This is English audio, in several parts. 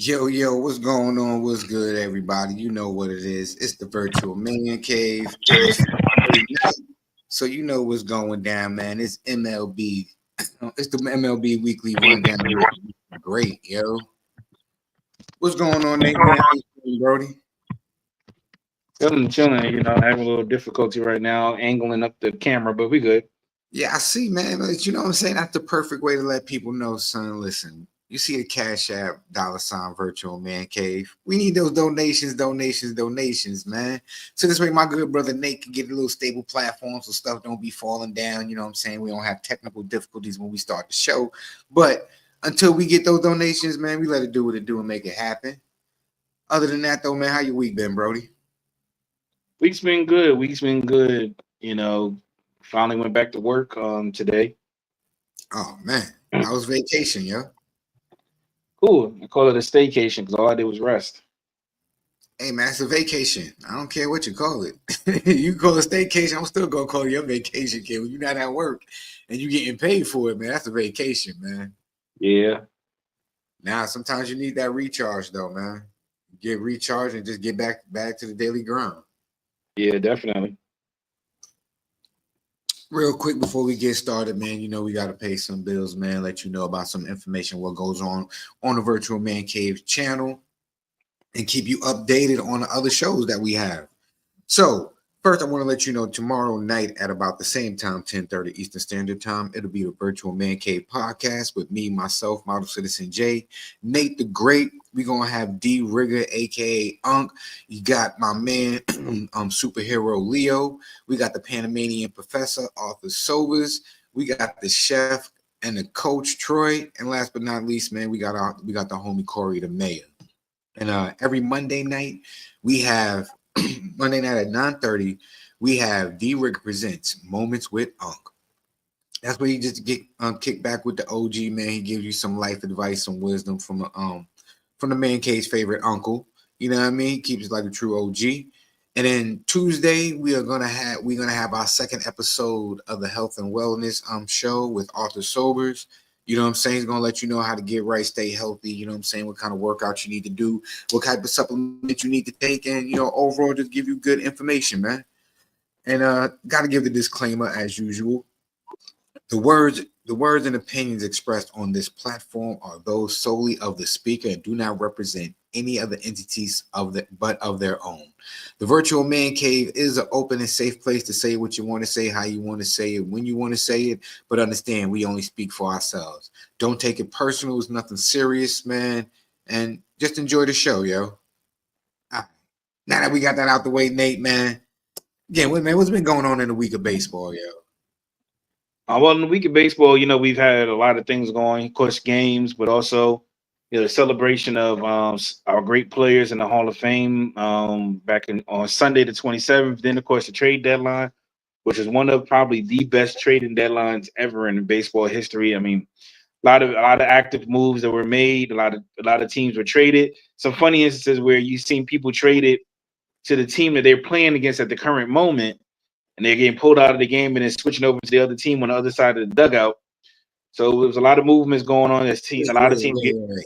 Yo, what's going on? What's good, everybody? You know what it is. It's the virtual man cave, and it's Friday night. So you know what's going down, man. It's MLB. It's the MLB weekly rundown. Great, yo. What's going on, Nate, man? How you doing, Brody? Chilling, having a little difficulty right now, angling up the camera, but we good. Yeah, I see, man. Like, you know what I'm saying? That's the perfect way to let people know, son. Listen, you see a Cash App, $ virtual man cave. We need those donations, man. So this way, my good brother Nate can get a little stable platform so stuff don't be falling down. You know what I'm saying? We don't have technical difficulties when we start the show. But until we get those donations, man, we let it do what it do and make it happen. Other than that, though, man, how your week been, Brody? Week's been good. Week's been good. Finally went back to work today. Oh man, how was vacation, yo? Cool. I call it a staycation because all I did was rest. Hey man, it's a vacation. I don't care what you call it. You call it staycation, I'm still gonna call it your vacation, kid. When you're not at work and you getting paid for it, man, that's a vacation, man. Yeah. Now sometimes you need that recharge though, man. Get recharged and just get back to the daily grind. Yeah, definitely. Real quick before we get started, man, you know we gotta pay some bills, man. Let you know about some information, what goes on the Virtual Man Cave channel, and keep you updated on the other shows that we have. So first, I want to let you know tomorrow night at about the same time, 10:30 Eastern Standard Time, it'll be the Virtual Man Cave podcast with me, myself, Model Citizen J, Nate the Great. We're gonna have D Rigger, aka Unk. You got my man, superhero Leo. We got the Panamanian professor, Arthur Sobers. We got the chef and the coach Troy. And last but not least, man, we got the homie Corey, the mayor. And every Monday night, we have Monday night at 9:30, we have D Rick Presents Moments with Unc. That's where you just get kicked back with the OG man. He gives you some life advice, some wisdom from the man cave's favorite uncle. You know what I mean? He keeps it like a true OG. And then Tuesday, we're gonna have our second episode of the health and wellness show with Arthur Sobers. You know what I'm saying? He's gonna let you know how to get right, stay healthy. You know what I'm saying? What kind of workouts you need to do, what type of supplement you need to take, and overall just give you good information, man. And gotta give the disclaimer as usual. The words and opinions expressed on this platform are those solely of the speaker and do not represent any other entities of their own. The virtual man cave is an open and safe place to say what you want to say, how you want to say it, when you want to say it, but understand we only speak for ourselves. Don't take it personal, it's nothing serious, man. And just enjoy the show, yo. All right. Now that we got that out the way, Nate, man. Again, man, what's been going on in the week of baseball, yo? Well, in the week of baseball, we've had a lot of things going, of course, games, but also the celebration of our great players in the Hall of Fame back on Sunday the 27th. Then, of course, the trade deadline, which is one of probably the best trading deadlines ever in baseball history. I mean, a lot of active moves that were made. A lot of teams were traded. Some funny instances where you've seen people traded to the team that they're playing against at the current moment, and they're getting pulled out of the game and then switching over to the other team on the other side of the dugout. So there was a lot of movements going on. A lot of teams get. Wait.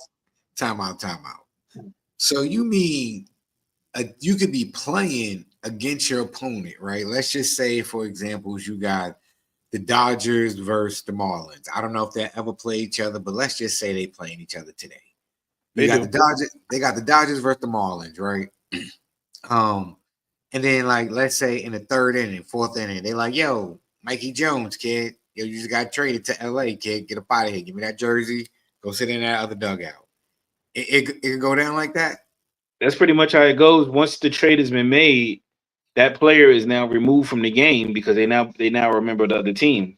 Time out, time out. So you mean you could be playing against your opponent, right? Let's just say, for example, you got the Dodgers versus the Marlins. I don't know if they ever play each other, but let's just say they playing each other today. You They got do. the Dodgers. They got the Dodgers versus the Marlins, right? And then like let's say in the third inning, fourth inning, they like, yo, Mikey Jones, kid, yo, you just got traded to LA, kid. Get up out of here. Give me that jersey. Go sit in that other dugout. It can go down like that. That's pretty much how it goes. Once the trade has been made, that player is now removed from the game because they now remember the other team.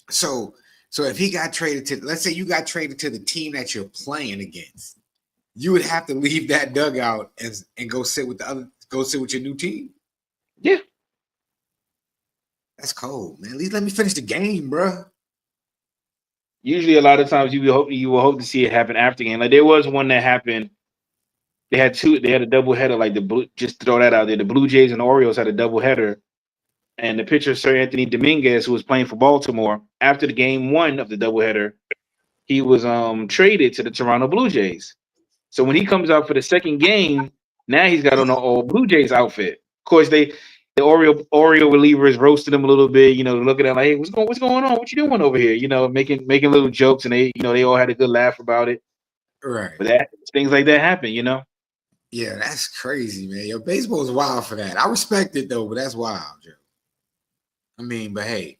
So so if he got traded to, let's say you got traded to the team that you're playing against, you would have to leave that dugout and go sit with your new team. Yeah. That's cold, man. At least let me finish the game, bro. Usually, a lot of times you will hope to see it happen after game. Like there was one that happened. They had two. They had a double header. Like the blue. Just throw that out there. The Blue Jays and the Orioles had a double header, and the pitcher Sir Anthony Dominguez, who was playing for Baltimore, after the game one of the doubleheader, he was traded to the Toronto Blue Jays. So when he comes out for the second game, now he's got on the old Blue Jays outfit. Of course, the Oriole relievers roasted him a little bit, looking at him like, hey, what's going on? What you doing over here? Making little jokes, and they all had a good laugh about it. Right. But things like that happen, Yeah, that's crazy, man. Yo, baseball's wild for that. I respect it though, but that's wild, Joe. I mean, but hey,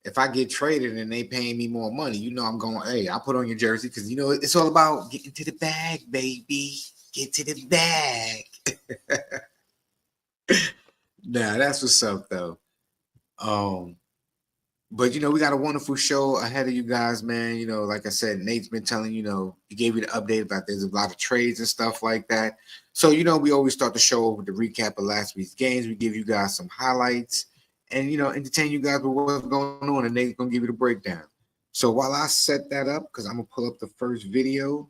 if I get traded and they paying me more money, I'm going, hey, I'll put on your jersey because it's all about getting to the bag, baby. Get to the bag. Nah, that's what's up though. But we got a wonderful show ahead of you guys, man. Like I said, Nate's been telling he gave you the update about there's a lot of trades and stuff like that. So we always start the show with the recap of last week's games. We give you guys some highlights and entertain you guys with what's going on, and Nate's gonna give you the breakdown. So while I set that up, because I'm gonna pull up the first video,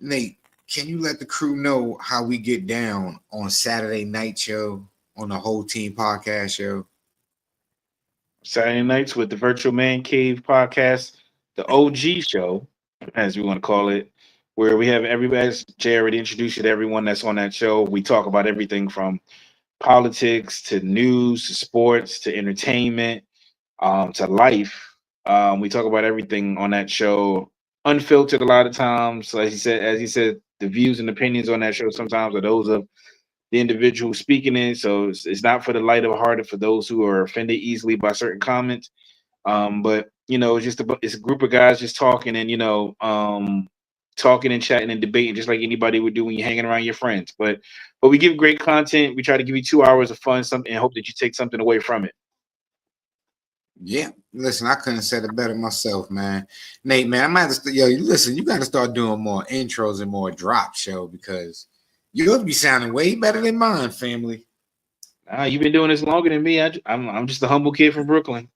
Nate, can you let the crew know how we get down on Saturday night show on the Whole Team Podcast show? Saturday nights with the Virtual Man Cave podcast, the OG show, as we want to call it, where we have everybody, as Jay already introduced you to everyone that's on that show. We talk about everything from politics to news to sports to entertainment to life. We talk about everything on that show, unfiltered a lot of times. So as he said, the views and opinions on that show sometimes are those of the individual speaking it. So it's not for the light of heart, and for those who are offended easily by certain comments. But it's a group of guys just talking and talking and chatting and debating just like anybody would do when you're hanging around your friends. But we give great content. We try to give you 2 hours of fun, something, and hope that you take something away from it. Yeah, listen, I couldn't have said it better myself, man. Nate, man, I might have to. Listen, you got to start doing more intros and more drop show because yours be sounding way better than mine, family. You've been doing this longer than me. I'm just a humble kid from Brooklyn.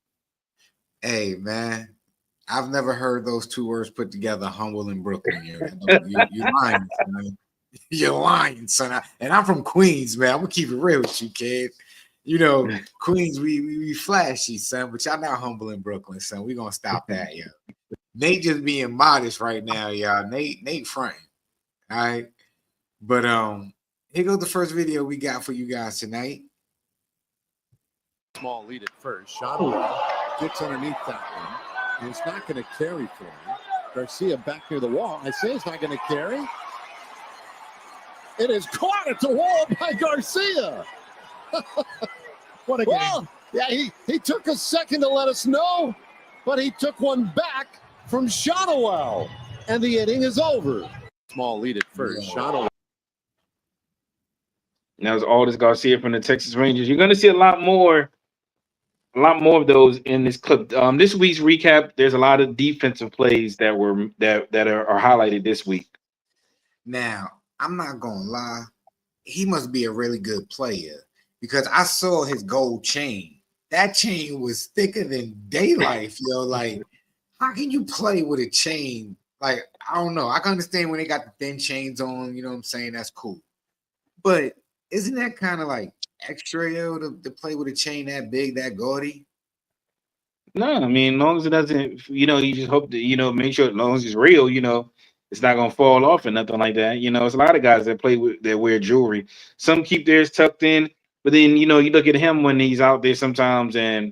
Hey, man, I've never heard those two words put together, humble and Brooklyn. You're lying, man. You're lying, son. And I'm from Queens, man. I'm gonna keep it real with you, kid. Queens, we flashy, son, but y'all not humble in Brooklyn, son. We gonna stop that, yo. Nate just being modest right now, y'all. Nate fronting. All right. But here goes the first video we got for you guys tonight. Small lead at first. Shotwell gets underneath that one. And it's not going to carry for him. Garcia back near the wall. I say it's not going to carry. It is caught at the wall by Garcia. What a game. Well, yeah, he took a second to let us know, but he took one back from Shotwell. And the inning is over. Small lead at first. Yeah. Shotwell. Now it's Aldis Garcia from the Texas Rangers. You're going to see a lot more of those in this clip. This week's recap, there's a lot of defensive plays that are highlighted this week. Now, I'm not gonna lie, he must be a really good player because I saw his gold chain. That chain was thicker than daylight, yo. Like, how can you play with a chain? Like, I don't know. I can understand when they got the thin chains on, you know what I'm saying? That's cool. But isn't that kind of like extra, yo, to play with a chain that big, that gaudy? No, I mean, as long as it doesn't, you just hope that, make sure as long as it's real, it's not gonna fall off or nothing like that. It's a lot of guys that wear jewelry. Some keep theirs tucked in, but then you look at him when he's out there sometimes, and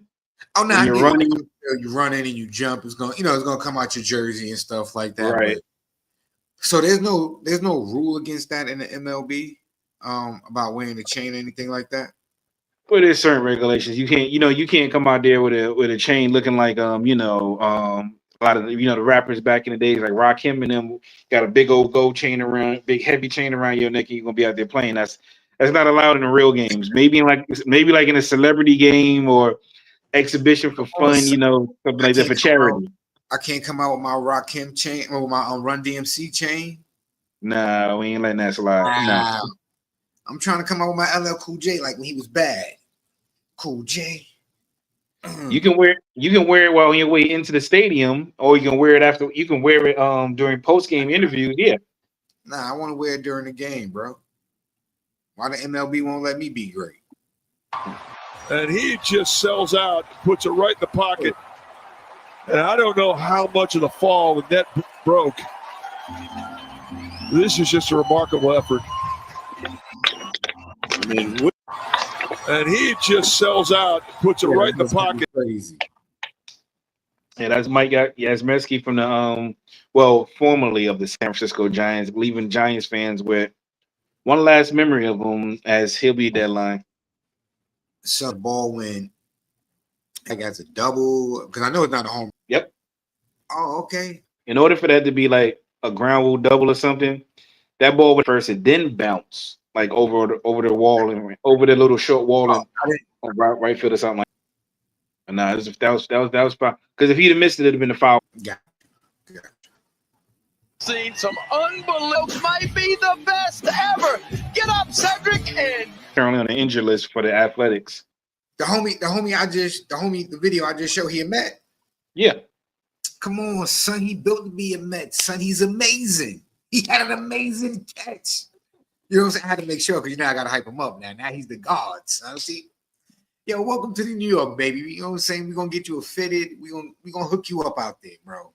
when you're running, you run in and you jump, it's gonna come out your jersey and stuff like that. Right. But, so there's no rule against that in the MLB, about wearing a chain or anything like that. But there's certain regulations. You can't come out there with a chain looking like a lot of the rappers back in the days like Rakim and them got a big old gold chain around, big heavy chain around your neck, and you're gonna be out there playing. That's not allowed in the real games. Maybe like in a celebrity game or exhibition for fun, something like that for charity. I can't come out with my Rakim chain or my Run DMC chain. Nah, we ain't letting that slide. Nah. I'm trying to come out with my LL Cool J like when he was bad. Cool J. You can wear it while on your way into the stadium, or you can wear it after. You can wear it during post game interviews. Yeah. Nah, I want to wear it during the game, bro. Why the MLB won't let me be great? And he just sells out, puts it right in the pocket. And I don't know how much of the fall the net broke. This is just a remarkable effort. I mean, And he just sells out, puts it right in the pocket. Crazy. yeah, that's Mike Yasmeski from the formerly of the San Francisco Giants, leaving Giants fans with one last memory of him as he'll be deadline. So the ball went like as a double because I know it's not a home. Yep. Oh, okay. In order for that to be like a ground rule double or something, that ball went first and then bounce like over the wall and over the little short wall and right field or something like that. And that was fine. Because if he'd have missed it, it'd have been a foul. Yeah. Seen some unbelievable, might be the best ever. Get up, Cedric, and Currently on the injured list for the Athletics. The video I just showed he a Met. Yeah. Come on, son. He built to be a Met, son. He's amazing. He had an amazing catch. You know what I'm saying? I had to make sure because I gotta hype him up now. Now he's the god, son. See? Yo, welcome to the New York, baby. You know what I'm saying? We're gonna get you a fitted. We're gonna hook you up out there, bro.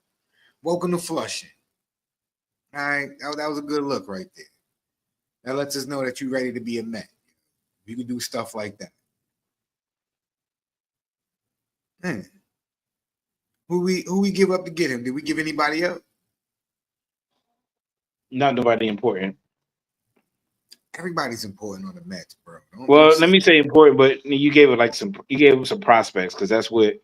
Welcome to Flushing. All right, that was a good look right there. That lets us know that you're ready to be a Met. You can do stuff like that. Man. Who we give up to get him? Did we give anybody up? Not nobody important. Everybody's important on the Mets, bro. Let me say important, but you gave him some prospects because that's what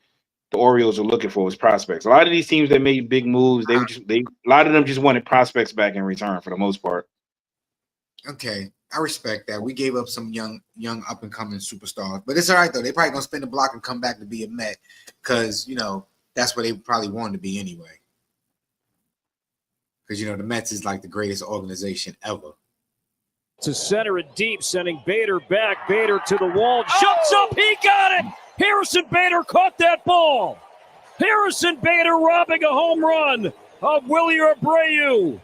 the Orioles are looking for is prospects. A lot of these teams that made big moves, a lot of them just wanted prospects back in return for the most part. Okay, I respect that. We gave up some young up and coming superstars, but it's all right though. They probably gonna spin the block and come back to be a Met because that's what they probably wanted to be anyway. Because the Mets is like the greatest organization ever. To center it deep, sending Bader back. Bader to the wall. Shuts up. He got it. Harrison Bader caught that ball. Harrison Bader robbing a home run of Willie Abreu.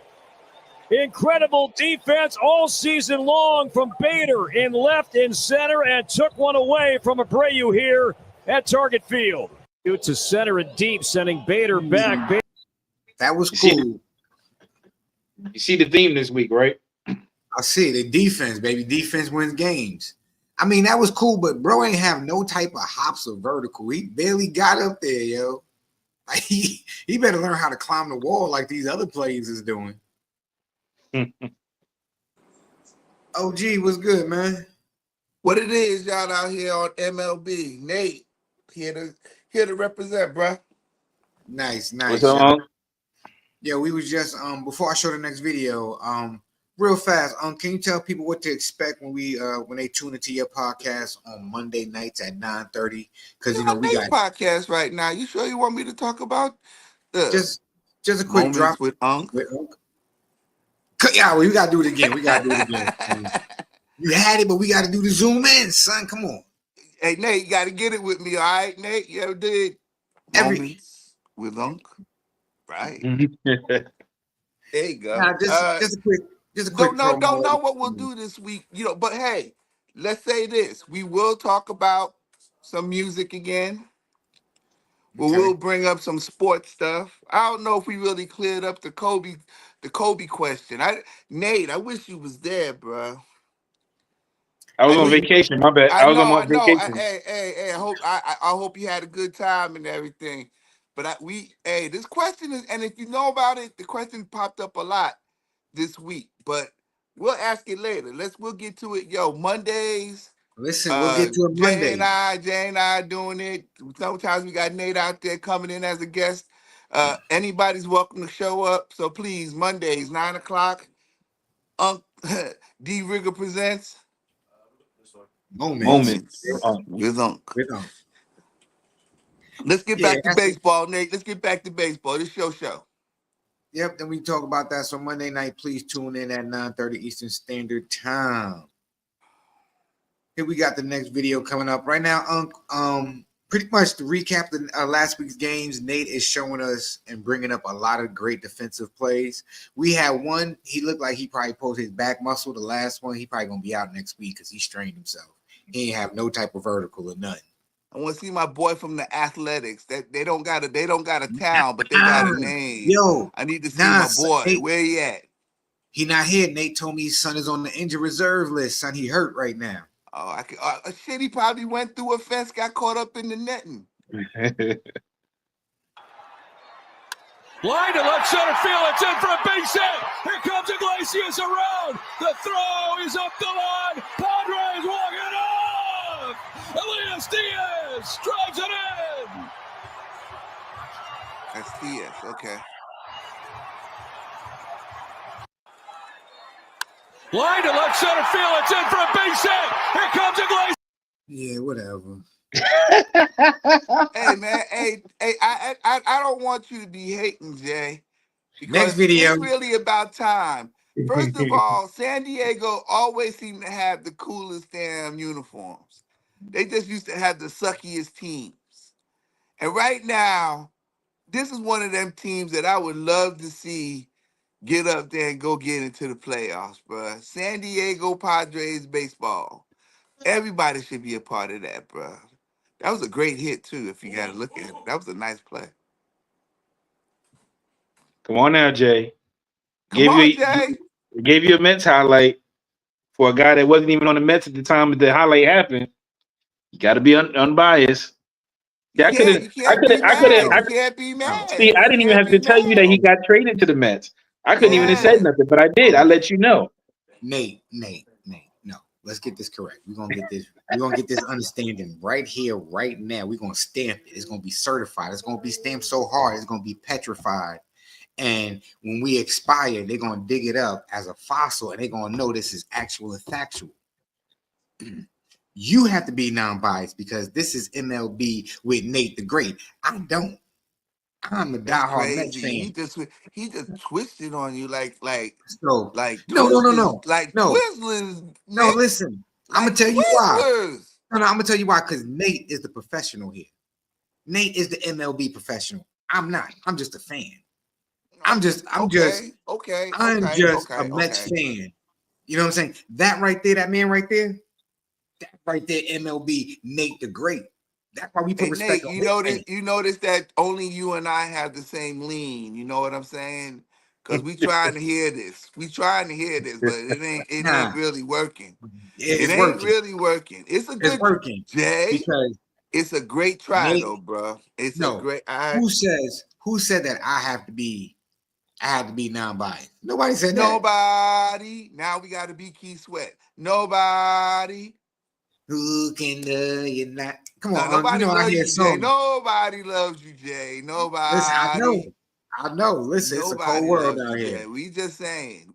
Incredible defense all season long from Bader in left and center and took one away from Abreu here at Target Field. To center it deep, sending Bader back. That was cool. You see the theme this week, right? I see the defense, baby. Defense wins games. I mean, that was cool, but bro ain't have no type of hops or vertical. He barely got up there, yo. Like he better learn how to climb the wall like these other players is doing. OG, what's good, man? What it is, y'all out here on MLB. Nate, here to represent, bro. Nice. What's up? Yeah, we was just before I show the next video, real fast, can you tell people what to expect when they tune into your podcast on Monday nights at 9:30? Because we got podcast right now. You sure you want me to talk about the just a quick drop with Unc? Yeah, we gotta do it again. You had it, but we gotta do the zoom in, son. Come on. Hey Nate, you gotta get it with me, all right, Nate? You ever did moments with Unc? Right. There you go. Nah, just a quick. Don't know what we'll do this week, but hey, let's say this. We will talk about some music again. We'll bring up some sports stuff. I don't know if we really cleared up the Kobe question. Nate, I wish you was there, bro. I was on vacation. My bad. I was on vacation. Hey, I hope you had a good time and everything. But this question is, and if you know about it, the question popped up a lot this week. But we'll ask it later. We'll get to it. Yo, Mondays. Listen, we'll get to it Monday. Jay and I doing it. Sometimes we got Nate out there coming in as a guest. Anybody's welcome to show up. So please, Mondays, 9:00. D Rigger presents Moments with Unc. Let's get Yeah, back to baseball, Nate. Let's get back to baseball. This show. Yep, then we talk about that. So Monday night, please tune in at 9:30 Eastern Standard Time. Here we got the next video coming up right now. Pretty much to recap the last week's games, Nate is showing us and bringing up a lot of great defensive plays. We had one. He looked like he probably pulled his back muscle. The last one, he probably gonna be out next week because he strained himself. He ain't have no type of vertical or nothing. I want to see my boy from the Athletics. That they don't got a town, but they got a name. Yo, I need to see my boy. Where he at? He not here. Nate told me his son is on the injured reserve list. Son, he hurt right now. Oh, shit, he probably went through a fence, got caught up in the netting. Line to left center field. It's in for a base hit. Here comes Iglesias around. The throw is up the line. Padres walk it off. Elias Diaz drives it in. That's Diaz, okay. Line to left center field. It's in for a base hit. Here comes Iglesias. Yeah, whatever. Hey man, I don't want you to be hating, Jay, because Next video. it's really about time. First of all, San Diego always seemed to have the coolest damn uniforms. They just used to have the suckiest teams. And right now, this is one of them teams that I would love to see get up there and go get into the playoffs, bro. San Diego Padres baseball. Everybody should be a part of that, bro. That was a great hit, too, if you got to look at it. That was a nice play. Come on now, Jay. Come on, Jay. Gave you a Mets highlight for a guy that wasn't even on the Mets at the time that the highlight happened. You got to be unbiased. Yeah, You can't be mad. See, I didn't even have to tell you that he got traded to the Mets. I couldn't even have said nothing, but I did. I let you know. Nate, no. Let's get this correct. We're gonna get this understanding right here, right now. We're gonna stamp it. It's gonna be certified. It's gonna be stamped so hard, it's gonna be petrified. And when we expire, they're gonna dig it up as a fossil and they're gonna know this is actual and factual. You have to be non-biased because this is MLB with Nate the Great. I don't. I'm a diehard Mets fan. He just twisted on you like no. Twizzlers. No, listen. I'm gonna tell you why. No, I'm gonna tell you why. Because Nate is the professional here. Nate is the MLB professional. I'm not. I'm just a fan. I'm just a Mets fan. You know what I'm saying? That right there, that man right there, MLB Nate the Great. That's why we put respect on Nate, you notice that only you and I have the same lean. You know what I'm saying? Because we trying to hear this. We trying to hear this, but it ain't really working. It ain't really working. It's a good working, Jay. Because it's a great try though, bro. It's a great. Who said that I have to be non-biased? Nobody said that. Nobody. Now we got to be Keith Sweat. Nobody. Who can you not? Come on, nobody loves you, Jay. Nobody loves you, Jay. Nobody. Listen, I know. Listen, it's a cold world out here. Jay. We just saying.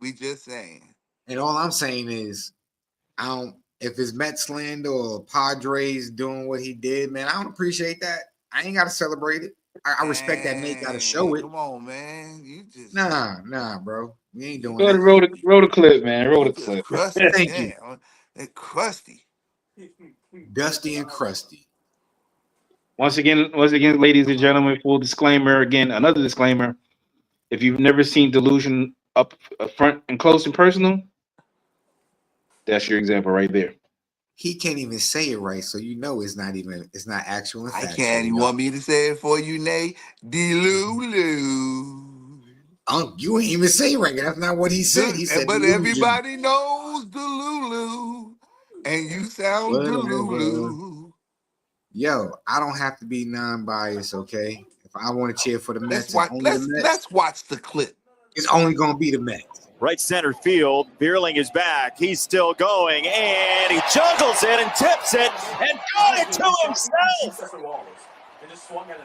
And all I'm saying is, if it's Mets slander or Padres doing what he did, man, I don't appreciate that. I ain't got to celebrate it. I respect that Nate got to show it. Come on, man. You just nah, bro. We ain't doing that. Roll the clip, man. Roll the clip. Thank you. That crusty. Dusty and crusty. Once again, ladies and gentlemen, full disclaimer. Again, another disclaimer. If you've never seen Delusion up front and close and personal, that's your example right there. He can't even say it right, so you know it's not actual and factual. I can't. You want me to say it for you, Nate? Delulu. You ain't even say it right. That's not what he said. He said, but everybody knows Delulu. And you sound Delulu. Yo, I don't have to be non-biased, okay? If I want to cheer for the Mets, let's watch the clip. It's only going to be the Mets. Right center field. Bierling is back. He's still going, and he juggles it and tips it and got it to himself.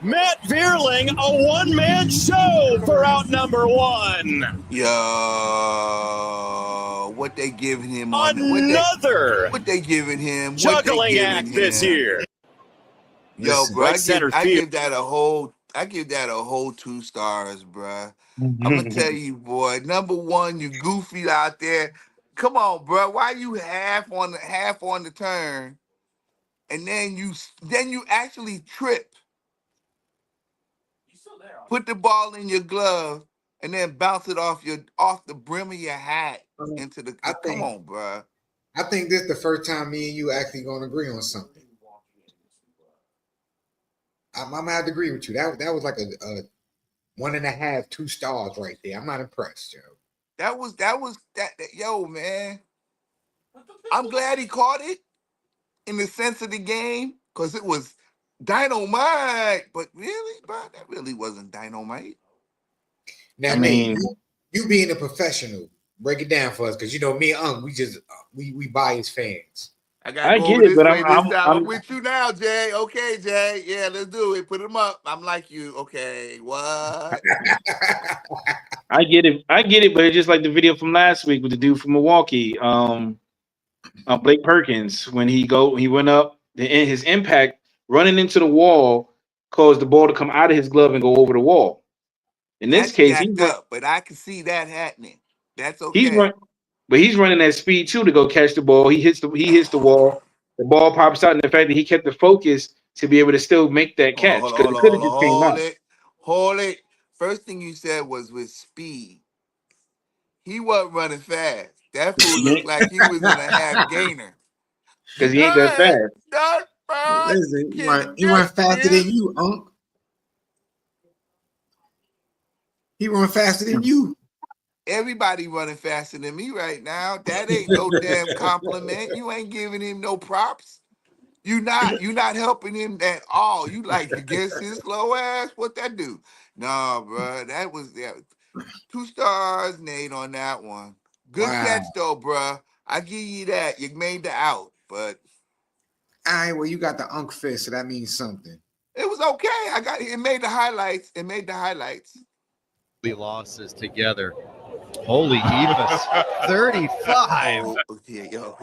Matt Bierling, a one-man show for out number one. Yo, what they giving him? What they giving him? Juggling act this year. Yo, bro, I give that a whole 2 stars, bro. I'm gonna tell you, boy. Number one, you goofy out there. Come on, bro. Why you half on the turn, and then you actually trip? Put the ball in your glove and then bounce it off the brim of your hat into the. Come on, bro. I think this is the first time me and you actually gonna agree on something. I'm gonna have to agree with you. That was like a 1.5, 2 stars right there. I'm not impressed, Joe. That was yo, man. I'm glad he caught it in the sense of the game because it was dynamite. But really, bro, that really wasn't dynamite. Now, Nate, you being a professional, break it down for us because you know me and Unc, we biased fans. I gotta go get it, this but way this time. I'm I'm with you now, Jay. Okay, Jay. Yeah, let's do it. Put him up. I'm like you. Okay, what? I get it, but it's just like the video from last week with the dude from Milwaukee, Blake Perkins, when he went up, his impact running into the wall caused the ball to come out of his glove and go over the wall. In this That's case, jacked up, but I can see that happening. That's he's okay. he's running at speed too to go catch the ball. He hits the wall. The ball pops out, and the fact that he kept the focus to be able to still make that catch because it could have just came out. Hold it. First thing you said was with speed. He wasn't running fast. That fool looked like he was in a half gainer. Because he ain't that fast. Listen, he run faster than you, Unc. He run faster than you. Everybody running faster than me right now. That ain't no damn compliment. You ain't giving him no props. You not helping him at all. You like against his slow ass. What that do? Nah, bro. That was 2 stars, Nate, on that one. Good catch though, bro. I give you that. You made the out, but all right. Well, you got the Unc fist, so that means something. it was okay. It made the highlights. It made the highlights. Losses together. Holy Eva's 35. Oh, yo.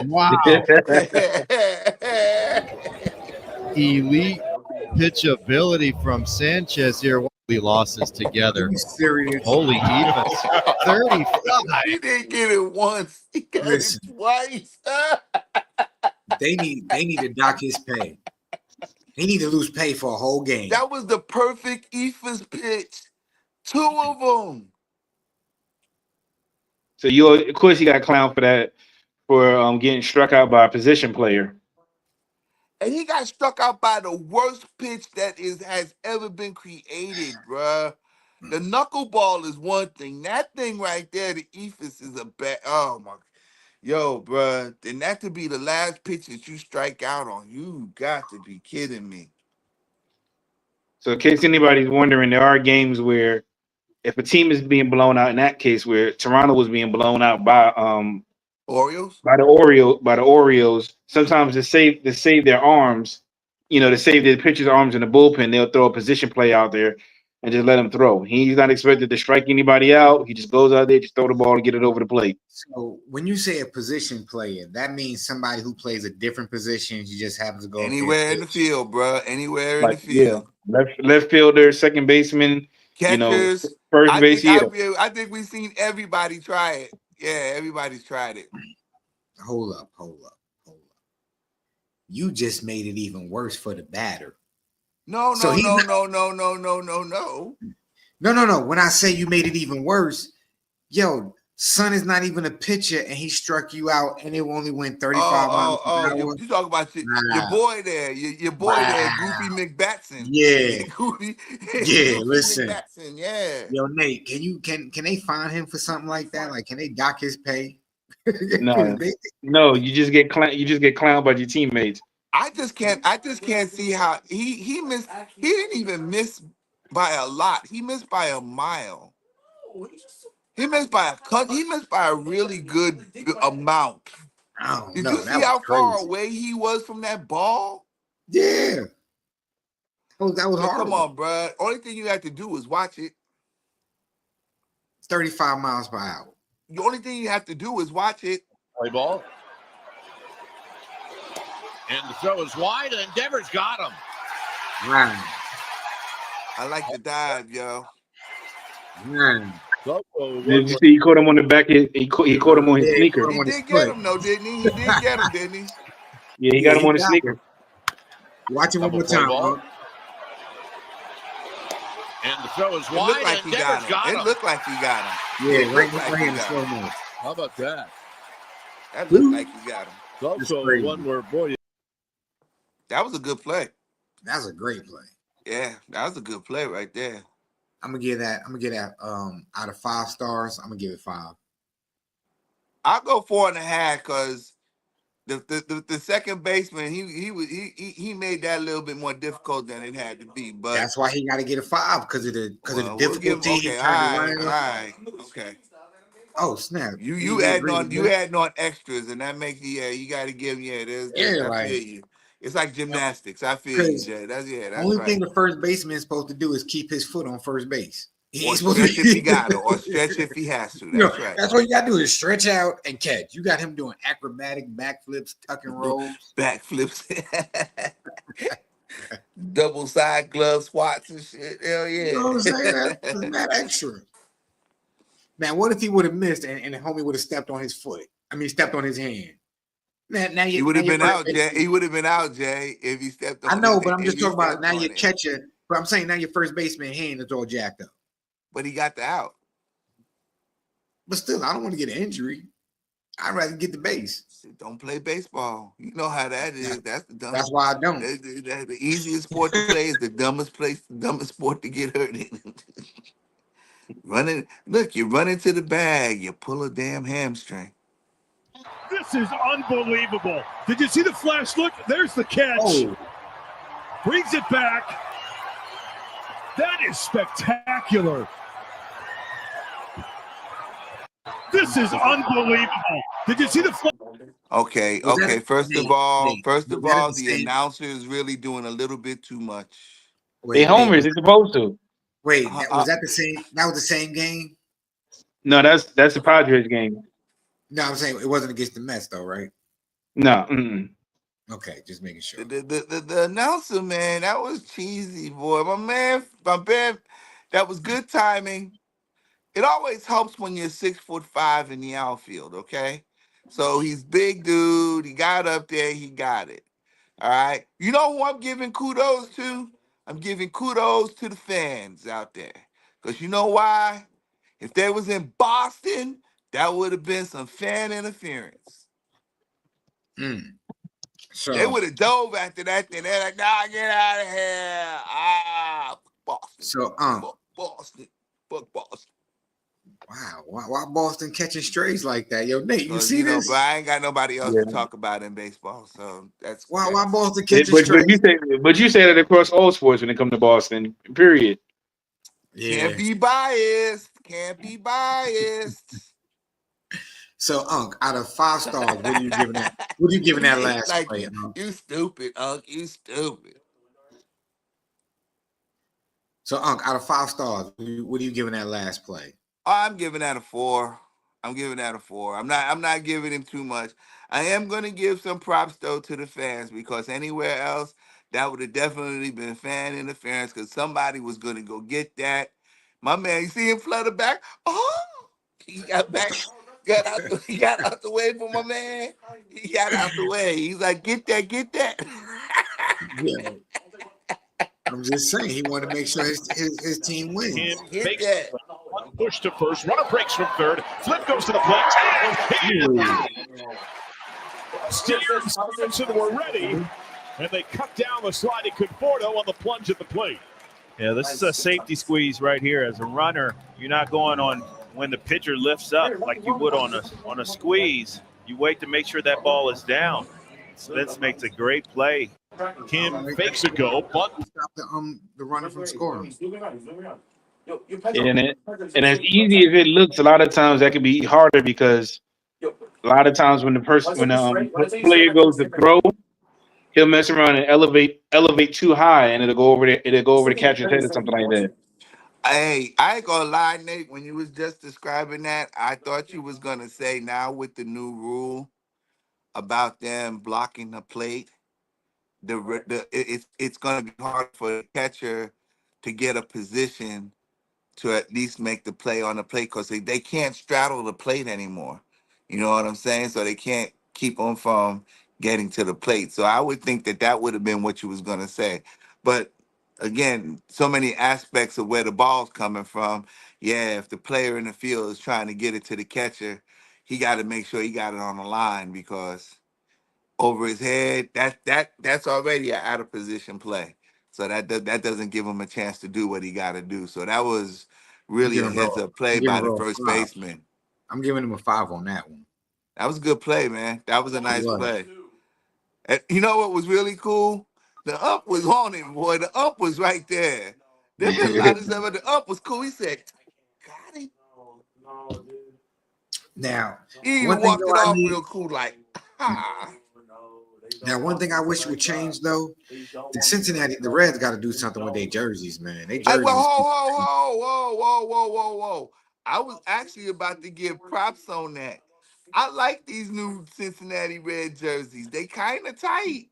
Wow. Elite pitchability from Sanchez here. Losses together. Serious? Holy Eva's 35. He didn't get it once. He got it twice. They need to dock his pay. He need to lose pay for a whole game. That was the perfect Ephus pitch. 2 of them. So of course, you got clown for that, for getting struck out by a position player. And he got struck out by the worst pitch that has ever been created, bruh. The knuckleball is one thing. That thing right there, the Ephus, is a bad. Oh my, yo, bruh. Then that to be the last pitch that you strike out on. You got to be kidding me. So in case anybody's wondering, there are games where if a team is being blown out, in that case where Toronto was being blown out by Orioles? By the Orioles, sometimes to save their arms, to save their pitcher's arms in the bullpen, they'll throw a position play out there and just let him throw. He's not expected to strike anybody out. He just goes out there, just throw the ball and get it over the plate. So when you say a position player, that means somebody who plays a different position. You just happens to go anywhere in the field, bro. Anywhere in the field. Yeah. Left fielder, second baseman, catchers, first base. I think we've seen everybody try it. Yeah, everybody's tried it. Hold up. You just made it even worse for the batter. No. No. When I say you made it even worse, yo, Son is not even a pitcher, and he struck you out, and it only went 35 miles an hour. You talk about your boy there, your boy there, Goofy McBatson. Yeah, Goofy listen, McBatson, yeah. Yo, Nate, can they fine him for something like that? Like, can they dock his pay? No, you just get clowned by your teammates. I just can't see how he missed. He didn't even miss by a lot. He missed by a mile. He missed by a really good amount. Did you see how far away he was from that ball? Yeah. That was horrible. Come on, bro. Only thing you have to do is watch it. 35 miles per hour. The only thing you have to do is watch it. Play ball. And the throw is wide, and Devers got him. Man. I like the dive, yo. Man. Did you see he caught him on the back? He caught him on his sneaker. He did get him, though, didn't he? He did get him, didn't he? Yeah, he got him on his sneaker. Watch him one more time, bro. And the throw is wide, and Devers got him. It looked like he got him. Yeah, right in the slow motion. How about that? That looked like he got him. Also one where, boy. That was a good play. That was a great play. Yeah, that was a good play right there. I'm gonna give that out of 5 stars. I'm gonna give it 5. I'll go 4.5 because the second baseman he made that a little bit more difficult than it had to be. But that's why he got to get a 5 because of the we'll give him, difficulty. He okay, turned all around. right, okay. Oh snap! You adding on extras, and that makes you got to give I like, feel you. It's like gymnastics. I feel you, Jay. That's only right. thing the first baseman is supposed to do is keep his foot on first base. Or stretch if he got it, or stretch if he has to. That's right. That's what you got to do is stretch out and catch. You got him doing acrobatic backflips, tuck and rolls, backflips, double side glove swats and shit. Hell yeah! You know what I'm saying? That's mad extra. Man, what if he would have missed and the homie would have stepped on his foot? I mean, stepped on his hand. Now he would have been out, Jay. He would have been out, Jay, if he stepped on. I know, but I'm just talking about now you catch it. But I'm saying now your first baseman hand is all jacked up. But he got the out. But still, I don't want to get an injury. I'd rather get the base. Don't play baseball. You know how that is. That's the dumbest. That's why I don't. The easiest sport to play is the dumbest sport to get hurt in. You run into the bag, you pull a damn hamstring. This is unbelievable. Did you see the flash look? There's the catch. Oh. Brings it back. That is spectacular. This is unbelievable. Did you see the flash? Okay. First of all, the announcer is really doing a little bit too much. They homers. They're supposed to. Wait, was that the same? That was the same game? No, that's the Padres game. No, I'm saying it wasn't against the Mets, though, right? No. Okay, just making sure. The announcer, man, that was cheesy, boy. My man, that was good timing. It always helps when you're 6'5" in the outfield, okay? So he's big dude. He got up there. He got it. All right. You know who I'm giving kudos to? I'm giving kudos to the fans out there. Because you know why? If they was in Boston, that would have been some fan interference. So they would have dove after that thing. They're like, nah, get out of here. Boston. So, Boston. Fuck Boston. Wow. Why Boston catching strays like that? Yo, Nate, you see this? But I ain't got nobody else to talk about in baseball. So that's why Boston catching strays. But you say that across all sports when it comes to Boston, period. Yeah. Can't be biased. So, out of 5 stars, what are you giving that? What are you giving that last play? You stupid, You stupid. So, out of 5 stars, what are you giving that last play? I'm giving that a 4. I'm not giving him too much. I am going to give some props, though, to the fans, because anywhere else, that would have definitely been fan interference, because somebody was going to go get that. My man, you see him flutter back? Oh, he got back. He got out the way for my man. He got out the way. He's like, get that. Yeah. I'm just saying, he wanted to make sure his team wins. Get that. One push to first. Runner breaks from third. Flip goes to the plate. Stevenson were ready, and they cut down the sliding Conforto on the plunge at the plate. Yeah, this is a safety squeeze right here. As a runner, you're not going on when the pitcher lifts up like you would on a squeeze. You wait to make sure that ball is down. So this makes a great play. Kim fakes a go, but stop the runner from scoring. And as easy as it looks, a lot of times that can be harder because a lot of times when the player goes to throw, he'll mess around and elevate too high, and it'll go over the catcher's head or something like that. Hey, I ain't gonna lie, Nate. When you was just describing that, I thought you was gonna say now with the new rule about them blocking the plate, it's gonna be hard for the catcher to get a position to at least make the play on the plate because they can't straddle the plate anymore. You know what I'm saying? So they can't keep them from getting to the plate. So I would think that would have been what you was gonna say, but. Again, so many aspects of where the ball's coming from. Yeah, if the player in the field is trying to get it to the catcher, he got to make sure he got it on the line because over his head, that's already an out of position play. So that doesn't give him a chance to do what he got to do. So that was I'm really a giving bro. heads-up play I'm by giving the bro first a 5. baseman. I'm giving him a 5 on that one. That was a good play, man. That was a nice was. play. And you know what was really cool? The ump was on him, boy. The ump was right there. There's been a lot of stuff, but the ump was cool. He said, got it. Now, He one even thing walked though it I off need. real cool, like, ah. Now, one thing I wish would change though, the Cincinnati, the Reds got to do something with their jerseys, man. They Well, jerseys. whoa. I was actually about to give props on that. I like these new Cincinnati Red jerseys. They kind of tight.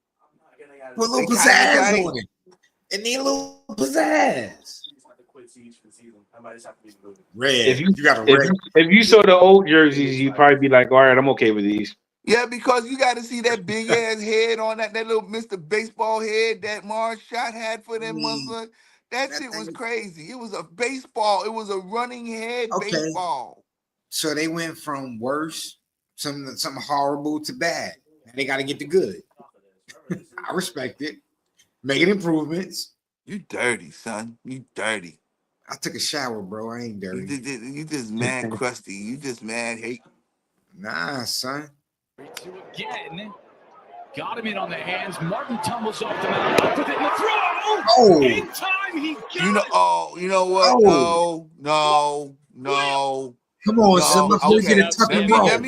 Put a little They kind of pizzazz tight. on it. It need a little pizzazz. Red. You got a red. If you saw the old jerseys, you'd probably be like, all right, I'm okay with these. Yeah, because you got to see that big ass head on that little Mr. Baseball head that Mars Shot had for that motherfucker. That shit was crazy. It was a baseball. It was a running head baseball. So they went from worse, something horrible to bad. Now they got to get the good. I respect it. Making improvements. You dirty, son. You dirty. I took a shower, bro. I ain't dirty. You just mad crusty. You just mad hate. Nah, son. Again. Got him in on the hands. Martin tumbles off the mound. Up with it in the throw. Oh. In time, he got it. You know what? Oh. No. Come on, son. Let's Okay. get a tuck and roll. Let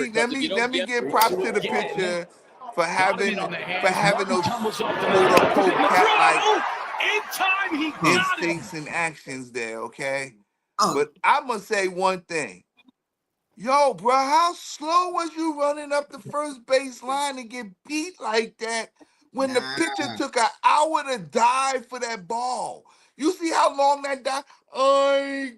me give props to the pitcher for having those quote unquote cat like instincts and actions there, okay? But I must say one thing. Yo, bro, how slow was you running up the first base line and get beat like that when the pitcher took an hour to dive for that ball? You see how long that dive? Oh,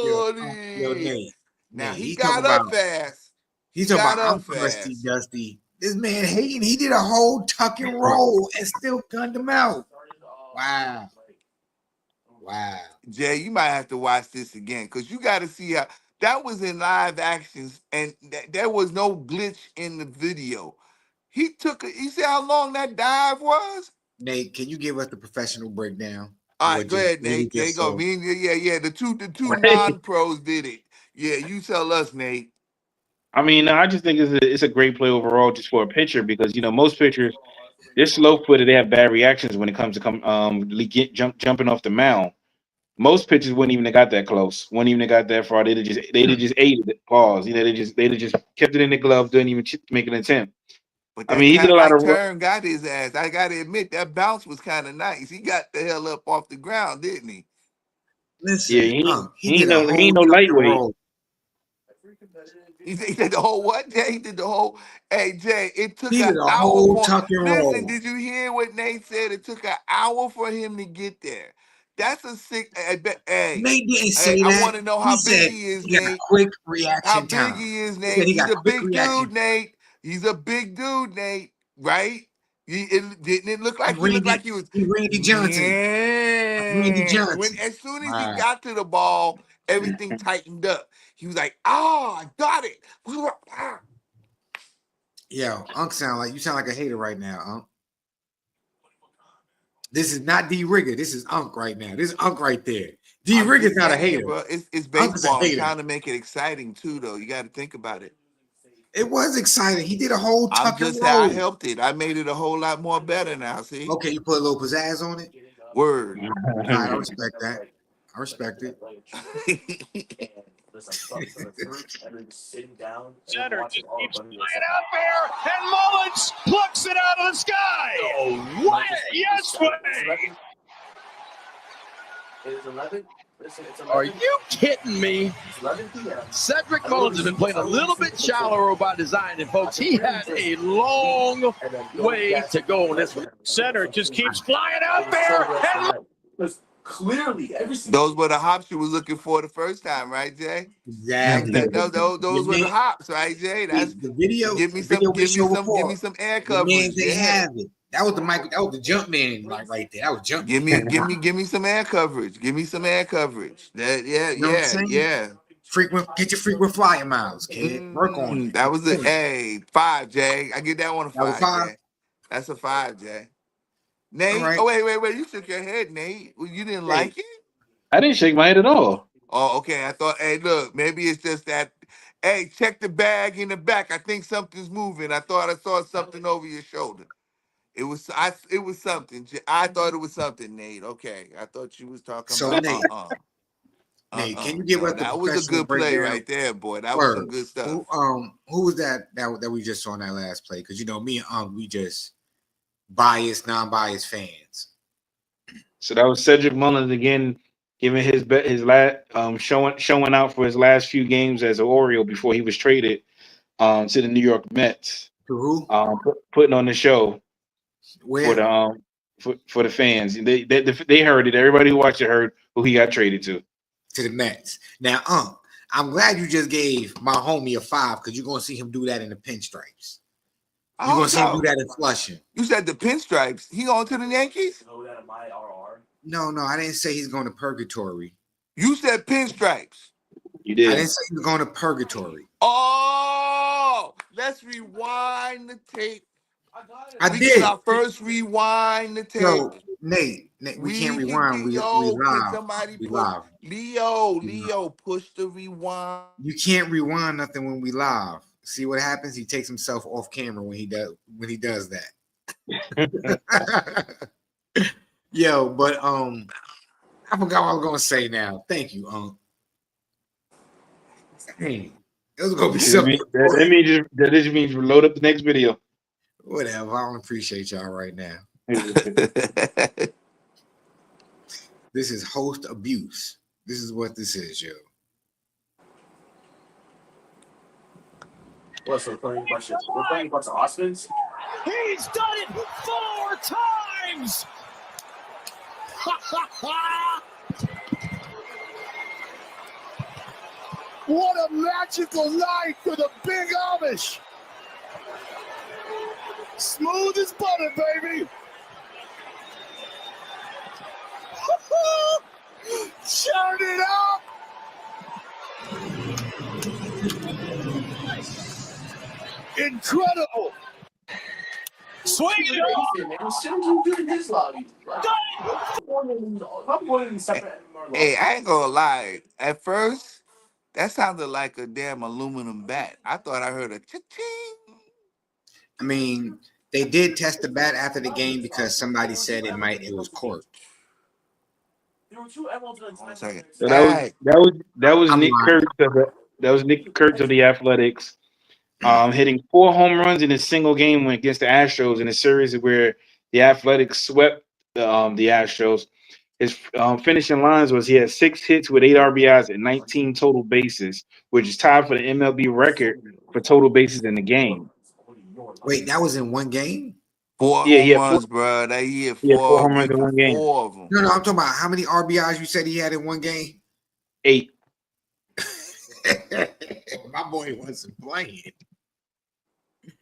Yo, Nate. Now he he's got talking up about, fast. He's talking about I'm crusty, dusty. This man hating. He did a whole tuck and roll and still gunned him out. Wow. Jay, you might have to watch this again because you got to see how that was in live actions and there was no glitch in the video. You see how long that dive was? Nate, can you give us the professional breakdown? All right, go ahead, Nate. There you go. The two non-pros did it. Yeah, you tell us, Nate. I mean, I just think it's a great play overall just for a pitcher because, most pitchers, they're slow-footed. They have bad reactions when it comes to jumping off the mound. Most pitchers wouldn't even have got that close. Wouldn't even have got that far. They'd have just ate it. Pause. They'd have just kept it in the glove. Didn't even make an attempt. But that he did a lot of turn got his ass. I got to admit that bounce was kind of nice. He got the hell up off the ground, didn't he? Listen, he ain't no lightweight. He did the whole what, Jay? He did the whole. Hey, Jay, it took an hour. Whole tuck and roll. Listen, did you hear what Nate said? It took an hour for him to get there. That's a sick. Hey, Nate didn't say that. I want to know how big he is, Nate. Quick reaction how big time. he is, Nate. He's a big dude, Nate. He's a big dude, Nate. Right? Didn't it look like he was Randy Johnson? Yeah. Randy Johnson. As soon as he got to the ball, everything tightened up. He was like, I got it. Yo, Unc sound like a hater right now, Unc. This is not D Rigger. This is Unc right now. This is Unc right there. D Rigger's not a hater. Bro. It's baseball. I'm trying to make it exciting too, though. You got to think about it. It was exciting. He did a whole tuck and roll. I helped it. I made it a whole lot more better now. See? Okay, you put a little pizzazz on it. Word. I respect that. I respect it. Center just keeps flying out there, and Mullins plucks it out of the sky. Oh, way! Yes, way! Are you kidding me? Cedric Mullins has been playing a little bit shallower by design, and folks, he had a long way to go in this one. Center just keeps flying out there, and clearly those were the hops you were looking for the first time, right, Jay? Exactly. Those were the hops, right, Jay? That's the video. Give me some air coverage. They have it. That was the jump man right there. That was jump. Give me some air coverage. Give me some air coverage. That yeah. Get your frequent flyer miles, kid. Work on it. That was a 5, Jay. I get that one a 5. Jay. That's a 5, Jay. Nate. All right. Oh wait. You shook your head, Nate. Well, you didn't like it? I didn't shake my head at all. Oh, okay. I thought. Hey, look. Maybe it's just that. Hey, check the bag in the back. I think something's moving. I thought I saw something over your shoulder. It was. It was something. I thought it was something, Nate. Okay. I thought you was talking So about. Nate, can you give No, us the that was a professional good play breakdown? right there, boy. That was some Word. good stuff. Who was that we just saw in that last play? Because me and we just biased, non-biased fans. So that was Cedric Mullins again, giving his last showing out for his last few games as an Oriole before he was traded to the New York Mets. To who? Putting on the show Where? for the fans. They heard it. Everybody who watched it heard who he got traded to. To the Mets. Now, I'm glad you just gave my homie a 5 because you're gonna see him do that in the pinstripes. You're gonna see him do that in Flushing. You said the pinstripes. He going to the Yankees? No, I didn't say he's going to purgatory. You said pinstripes. You did. I didn't say he was going to purgatory. Oh, let's rewind the tape. I we did. Get our first rewind the tape. So, Nate, we can't rewind. We live. Somebody we put live. Leo, push the rewind. You can't rewind nothing when we live. See what happens? He takes himself off camera when he does that. Yo, but I forgot what I was gonna say now. Thank you, Hey, it was gonna be something. That just means we load up the next video. Whatever. I don't appreciate y'all right now. This is host abuse. This is what this is, yo. What, so we're playing a bunch of Osmonds? He's done it 4 times! What a magical night for the Big Amish. Smooth as butter, baby. Turn it up. Incredible. Swing it Hey, I ain't gonna lie. At first, that sounded like a damn aluminum bat. I thought I heard a cha-ching. I mean, they did test the bat after the game because somebody said it was corked. There were 2 emeralds in One second. So that was Nick Kurtz of the Athletics, hitting 4 home runs in a single game against the Astros in a series where the Athletics swept the Astros. His finishing lines was he had 6 hits with 8 RBIs and 19 total bases, which is tied for the MLB record for total bases in the game. Wait, that was in one game? 4 home runs, bro. That he hit 4 home runs in one game. 4 of them. No, I'm talking about how many RBIs you said he had in one game? 8. My boy wasn't playing.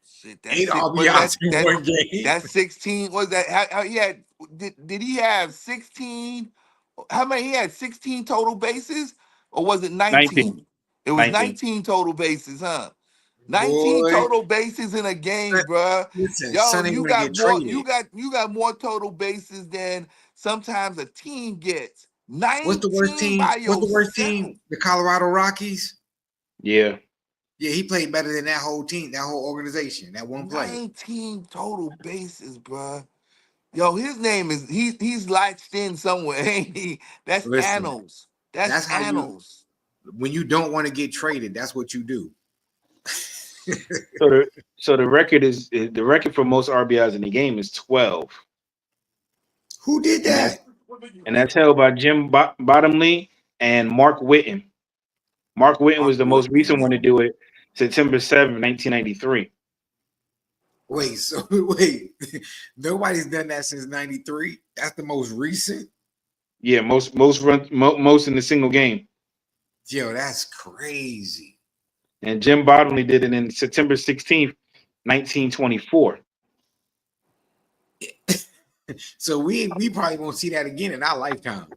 Shit, 8 RBIs in one game. That's 16. Was that how he had? Did he have 16? How many? He had 16 total bases, or was it 19? It was 19 total bases, huh? 19 Boy. total bases in a game, bro. Listen, Yo, Sonny you wanna got get more. traded. You got more total bases than sometimes a team gets. 19 What's the worst team? What's the worst team? The Colorado Rockies? Yeah. Yeah, he played better than that whole team, that whole organization, that one play. 19 total bases, bro. Yo, his name is he's latched in somewhere, ain't he? That's annals. That's how annals. When you don't want to get traded, that's what you do. So the record for most RBIs in the game is 12. Who did that? And that's held by Jim Bottomley and Mark Whitten. Mark Whitten was the most recent one to do it, September 7th, 1993. Wait, nobody's done that since 93. That's the most recent. Yeah, most in a single game. Yo, that's crazy. And Jim Bottomley did it in September 16th, 1924. So we probably won't see that again in our lifetime.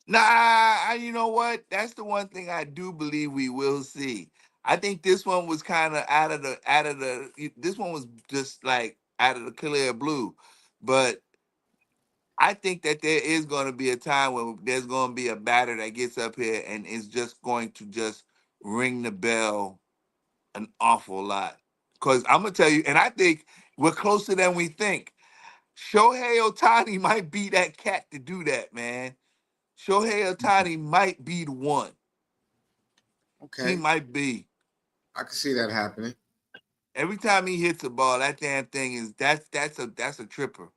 Nah, you know what? That's the one thing I do believe we will see. I think this one was kind of out of the. This one was just like out of the clear blue, but I think that there is going to be a time when there's going to be a batter that gets up here and is just going to just ring the bell an awful lot. Because I'm going to tell you, and I think we're closer than we think. Shohei Ohtani might be that cat to do that, man. Shohei Ohtani might be the one. Okay. He might be. I can see that happening. Every time he hits a ball, that damn thing is that's a tripper.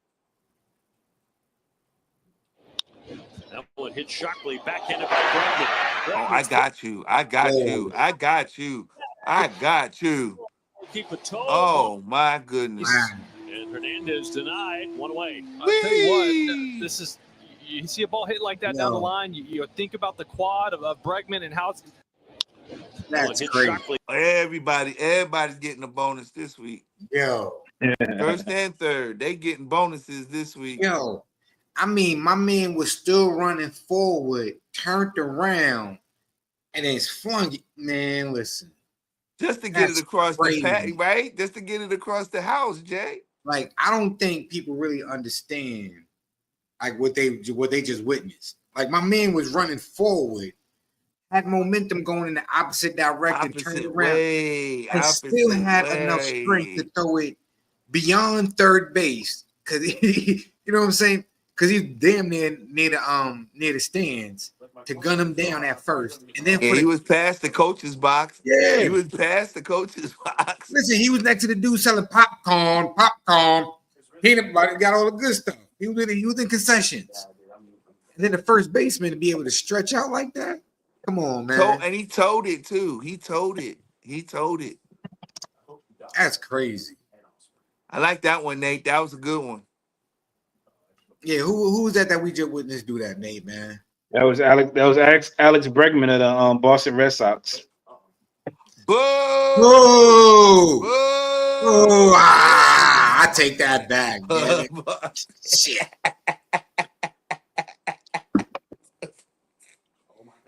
That one hit Shockley, backhanded by Bregman. Oh, I got you. I got you. I got you. I got you. Keep a toe. Oh my goodness. And Hernandez denied. One away. I'll tell you what, this is, you see a ball hit like that down the line, you think about the quad of Bregman and how it's. That's great. Everybody's getting a bonus this week. Yo. First and third, they getting bonuses this week. Yo. I mean, my man was still running forward, turned around, and then flung it. Man, listen. Just to get it across the pad, right? Just to get it across the house, Jay. Like, I don't think people really understand like what they just witnessed. Like, my man was running forward, had momentum going in the opposite direction, turned around, and still had enough strength to throw it beyond third base. Cause you know what I'm saying? Because he's damn near the stands to gun him down at first. And then he was past the coach's box. Yeah. He was past the coach's box. Listen, he was next to the dude selling popcorn. He got all the good stuff. He was in concessions. And then the first baseman to be able to stretch out like that? Come on, man. And he told it too. He told it. That's crazy. I like that one, Nate. That was a good one. Yeah, who was that we just witnessed do that, Nate, man? That was Alex Bregman of the Boston Red Sox. Boo! Boo! I take that back, man. Shit.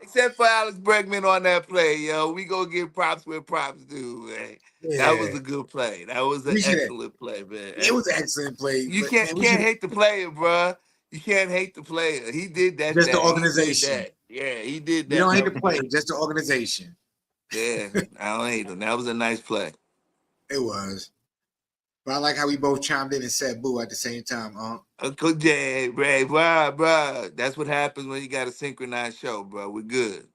Except for Alex Bregman on that play, yo. We gonna give props where props due, man. Yeah. That was a good play. That was an excellent play, man. It was an excellent play. You can't hate the player, bro. You can't hate the player. He did that. Just the organization. Yeah, he did that. You don't hate the play, just the organization. Yeah, I don't hate him. That was a nice play. It was. But I like how we both chimed in and said boo at the same time, Uncle Jay, bro. That's what happens when you got a synchronized show, bro. We're good.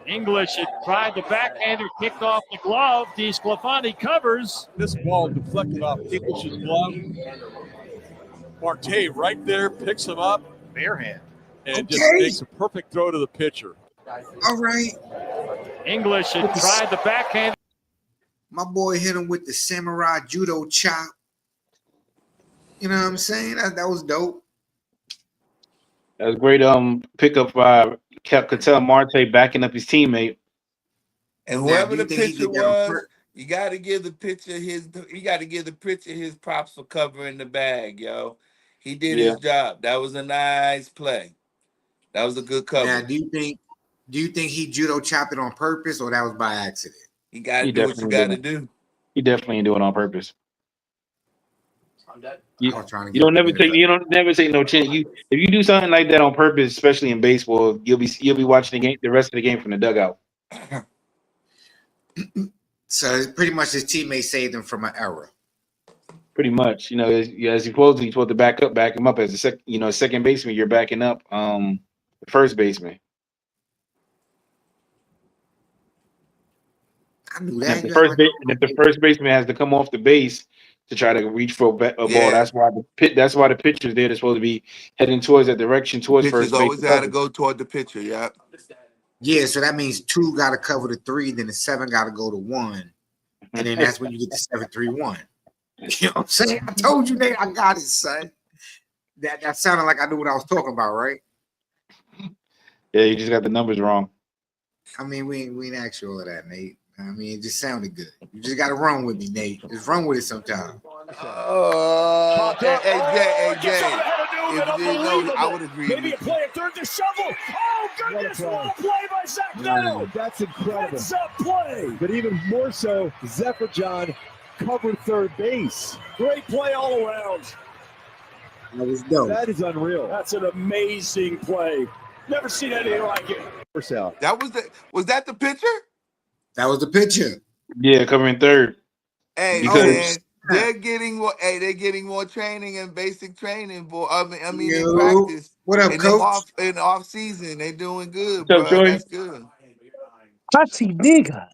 English had tried the backhander, kicked off the glove. DeSclafani covers. This ball deflected off English's glove. Mancave right there picks him up. Bare hand. And just makes a perfect throw to the pitcher. All right. English had tried the backhand. My boy hit him with the samurai judo chop. You know what I'm saying? That was dope. That was great pickup by Ketel Marte backing up his teammate. And whoever the pitcher was, you got to give the pitcher his props for covering the bag, yo. He did his job. That was a nice play. That was a good cover. Now, do you think he judo chopped it on purpose or that was by accident? You got to do what you got to do. He definitely ain't doing it on purpose. I'm dead. You don't never take no chance. If you do something like that on purpose, especially in baseball, you'll be watching the rest of the game from the dugout. So it's pretty much his teammate saved him from an error. Pretty much, as you're supposed to back him up as a second baseman. You're backing up the first baseman. I knew that. If the first baseman has to come off the base to try to reach for a ball, that's why the pitcher's there. They're supposed to be heading towards that direction, towards first base. Always got to go toward the pitcher. Yeah. Yeah, so that means 2 got to cover the 3, then the 7 got to go to 1, and then that's when you get the 7-3-1. You know what I'm saying? I told you, Nate, I got it, son. That sounded like I knew what I was talking about, right? Yeah, you just got the numbers wrong. I mean, we ain't asked you all of that, Nate. I mean, it just sounded good. You just got to run with me, Nate. Just run with it sometime. Hey, Jay. If you didn't know, I would agree. Maybe a play at third to shovel. Oh, goodness, what a play by Zach Neto. That's incredible. That's a play. But even more so, Zephyr John covered third base. Great play all around. That was dope. That is unreal. That's an amazing play. Never seen anything like it. That was that the pitcher? That was the picture. Yeah, covering third. Hey Because man, they're getting more training and basic training, boy. I mean in Yo, practice. what up, In coach? off season, they doing good, What's up, bro. Troy? That's good. Patsy nigga.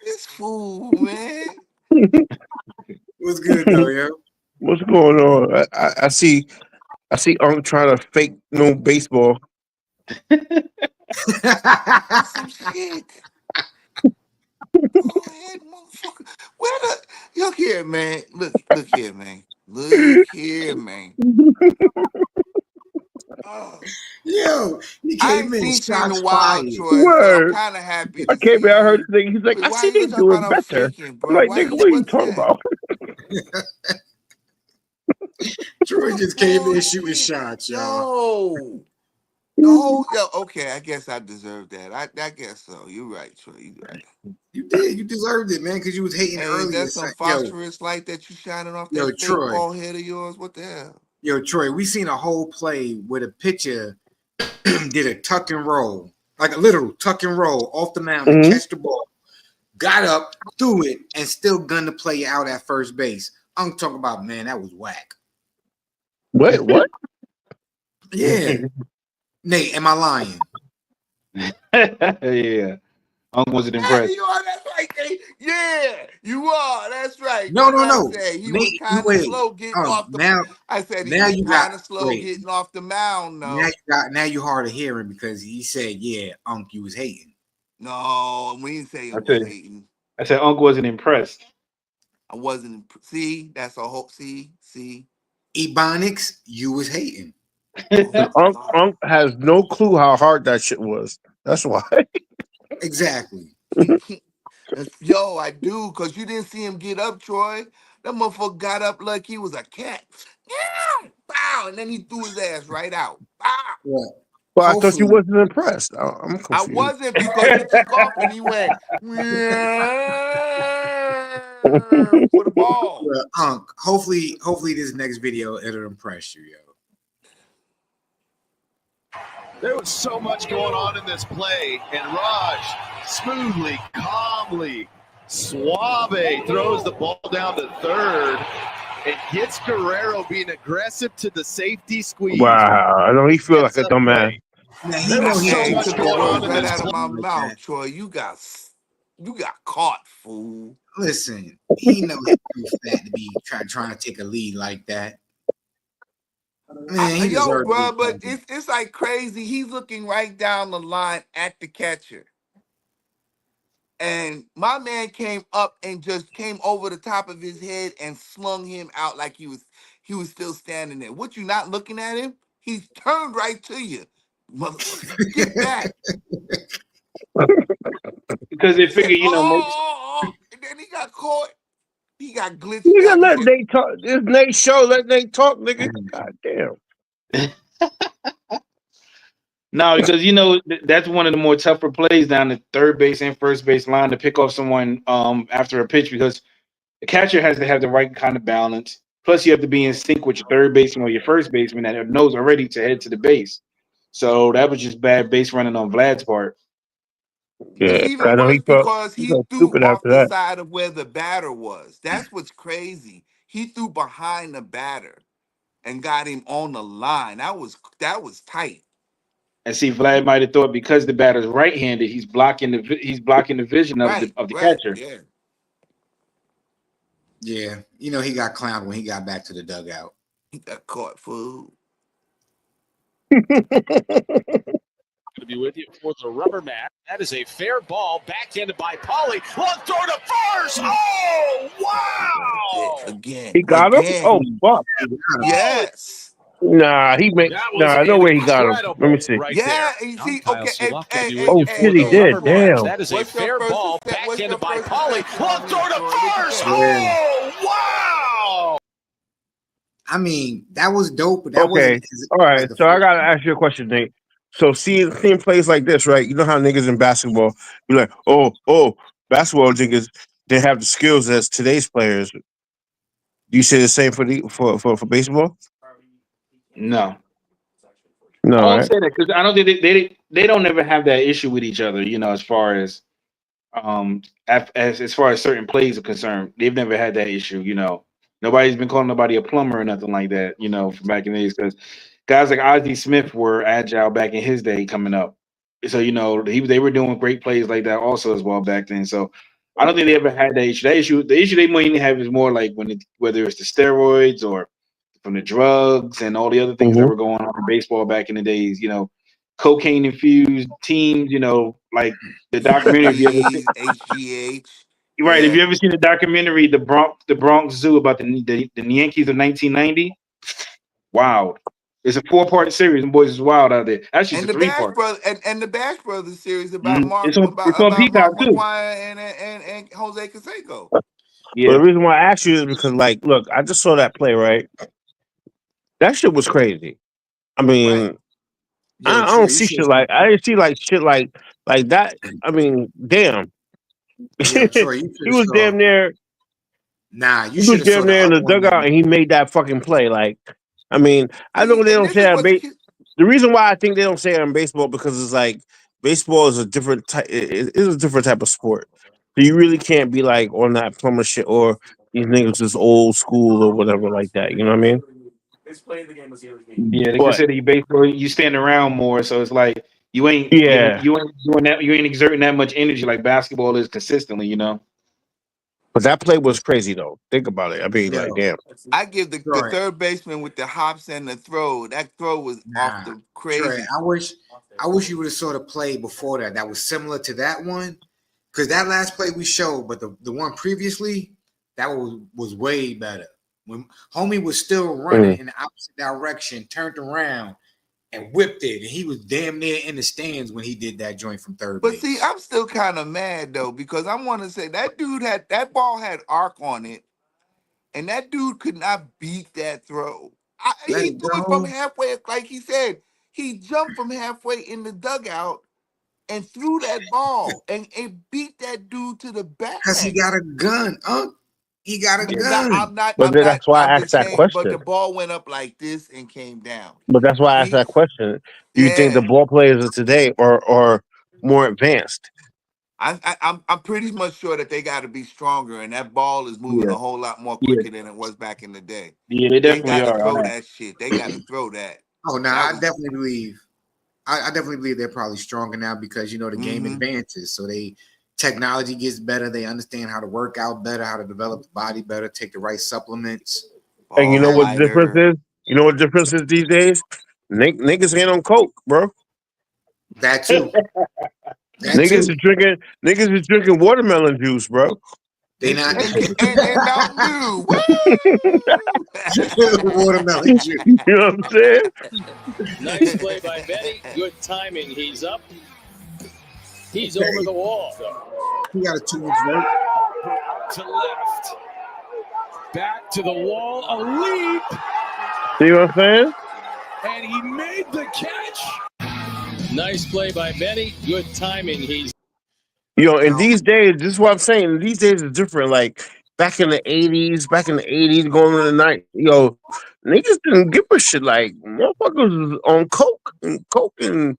This fool, man. What's good though, yo? What's going on? I see I'm trying to fake no baseball. Some shit. Go ahead, motherfucker. Where the look here, man. Look here, man. Look here, man. Oh. Yo, he I came ain't in seen you in a shots while, fired. Troy, so I'm Word. kind of happy I to came see in, I heard you. the thing. He's like, Wait, I why see you they talking doing about I'm better. faking, I'm bro? like, Why nigga, what are you what's talking that? about? Troy just came in shooting Bullshit. shots, y'all. Yo. The whole okay, I guess I deserve that. I guess so. You're right, Troy. You're right. You did. You deserved it, man, because you was hating Hey, is earlier. that some Yo, phosphorus light that you shining off yo, that fake Troy. bald head of yours? What the hell? Yo, Troy, we seen a whole play where the pitcher did a tuck and roll, like a literal tuck and roll off the mound to catch the ball, got up, threw it, and still gunned the play out at first base. I'm talking about, man, that was whack. Wait, what? Yeah. Nate, am I lying? yeah. Uncle wasn't impressed. You are, that's right, Nate. Yeah, you are. That's right. No. I said he was Nate, kind of slow getting off the. I said he now was you got kind of slow getting off the mound. No, now you hard of hearing because he said, yeah, Unc, you was hating. no, we didn't say it was hating. I said Uncle wasn't impressed. I wasn't. See, that's a whole. See. Ebonics, you was hating. Unc has no clue how hard that shit was. That's why. Exactly. Yo, I do, because you didn't see him get up, Troy. That motherfucker got up like he was a cat. Yeah, bow, and then he threw his ass right out. Bow. What? Well, I thought you wasn't impressed. I'm confused. I wasn't, because he took off and he went for the ball. Well, Unc, hopefully this next video it'll impress you, yo. There was so much going on in this play, and Raj smoothly, calmly, suave throws the ball down to third and gets Guerrero being aggressive to the safety squeeze. Wow, I know he feels like a dumbass. Now, He was so much going on in this out of my mouth, Troy. You got caught, fool. Listen, he knows he's too fat to be trying to take a lead like that. Man, Yo, bro, but it's like crazy. He's looking right down the line at the catcher. And my man came up and just came over the top of his head and slung him out like he was still standing there. What, you not looking at him? He's turned right to you. Motherfucker, get back. Because they figure, and then he got caught. He got glitched. Nigga, let Nate talk. It's Nate's show. Let Nate talk, nigga. God damn. No, because that's one of the more tougher plays down the third base and first base line to pick off someone after a pitch, because the catcher has to have the right kind of balance. Plus, you have to be in sync with your third baseman or your first baseman that knows already to head to the base. So that was just bad base running on Vlad's part. Yeah, it's even worse because he threw off the side of where the batter was. That's what's crazy. He threw behind the batter and got him on the line. That was tight. And see, Vlad might have thought because the batter's right-handed, he's blocking the vision of the catcher. Yeah, he got clowned when he got back to the dugout. He got caught, fool. To be with you for the rubber mat. That is a fair ball, backhanded by Pauly. Long throw to first. Oh, wow! Again. He got him? Oh, fuck. Yes. Nah, he made. Nah, no way he got him. Let me see. Yeah, you see, okay. Oh, shit, he did. Damn. That is a fair ball, backhanded by Pauly. Long throw to first. Oh, wow! I mean, that was dope, but that okay. wasn't. All right. So I gotta ask you a question, Nate. So seeing plays like this, right? You know how niggas in basketball be like, basketball niggas they have the skills as today's players. Do you say the same for baseball? No, No, I won't right? say that because I don't think they don't ever have that issue with each other. As far as as far as certain plays are concerned, they've never had that issue. Nobody's been calling nobody a plumber or nothing like that. From back in the days, because guys like Ozzie Smith were agile back in his day coming up. So they were doing great plays like that also as well back then. So I don't think they ever had that issue. The issue they might have is more like whether it's the steroids or from the drugs and all the other things that Mm-hmm. were going on in baseball back in the days. Cocaine infused teams. Like the documentary. If you ever seen, HGH. right, if Yeah. you ever seen the documentary, the Bronx Zoo about the Yankees of 1990. Wow, it's a 4-part series. And boys is wild out there. Actually, And it's a the Bash 3-part. Brothers and the Bash Brothers series about Mark It's on Mark Peacock too. McGuire and Jose Canseco. But the Yeah, reason why I asked you is because, like, look, I just saw that play, right? That shit was crazy. I Right. mean, Yo, I don't Troy, you see should. shit like I didn't see like shit like that. I mean, damn, Yo, Troy, you he should have was saw. damn near. Nah, you He was should have saw damn the near in other the one that dugout, we. and he made that fucking play. Like, I mean, I know See, they and don't this say is that. what's The reason why I think they don't say it in baseball because it's like baseball is a different type. It is a different type of sport. So you really can't be like on that plumber shit or these niggas is old school or whatever like that. You know what I mean? yeah. They But consider you basically you stand around more, so it's like you ain't giving, yeah, you ain't doing that, you ain't exerting that much energy like basketball is consistently. but that play was crazy though. Think about it. I mean, like, Yo, damn. I give the Troy, third baseman with the hops and the throw. That throw was off nah, the Troy. crazy. I wish you would have saw the play before that. That was similar to that one, because that last play we showed, but the one previously, that was way better. When homie was still running Mm. in the opposite direction, turned around and whipped it, and he was damn near in the stands when he did that joint from third But see, base. I'm still kind of mad though because I want to say that dude had that ball had arc on it, and that dude could not beat that throw. Let He it threw it from go, halfway, like he said. He jumped from halfway in the dugout and threw that ball and beat that dude to the cause he bag. got a gun. He got a Yeah, gun. But then that's why I'm I asked just that saying, but question. the ball went up like this and came down. But that's why I asked He, that question. Do you think the yeah. ball players of today are more advanced? I'm pretty much sure that they got to be stronger, and that ball is moving yeah, a whole lot more yeah, quicker than it was back in the day. yeah. They They definitely got to are on throw that. that shit. They got to throw that. Oh no, That I was. definitely believe. I definitely believe they're probably stronger now because the game Mm-hmm. advances. So technology gets better. They understand how to work out better, how to develop the body better, take the right supplements. And you Ball know That what the difference lighter. is? You know what the difference is these days? Niggas ain't on coke, bro. that too. That Niggas too. is drinking. Niggas is drinking watermelon juice, bro. They not And Mountain Dew. Woo! watermelon juice. You know what I'm saying? Nice play by Benny. Good timing. He's up. He's over the wall. He got a 2-inch vert. To left. Back to the wall. A leap. See what I'm saying? And he made the catch. Nice play by Benny. Good timing. He's In No, these days, this is what I'm saying. These days is different. Like back in the '80s, going to the night, niggas didn't give a shit. Like motherfuckers was on coke and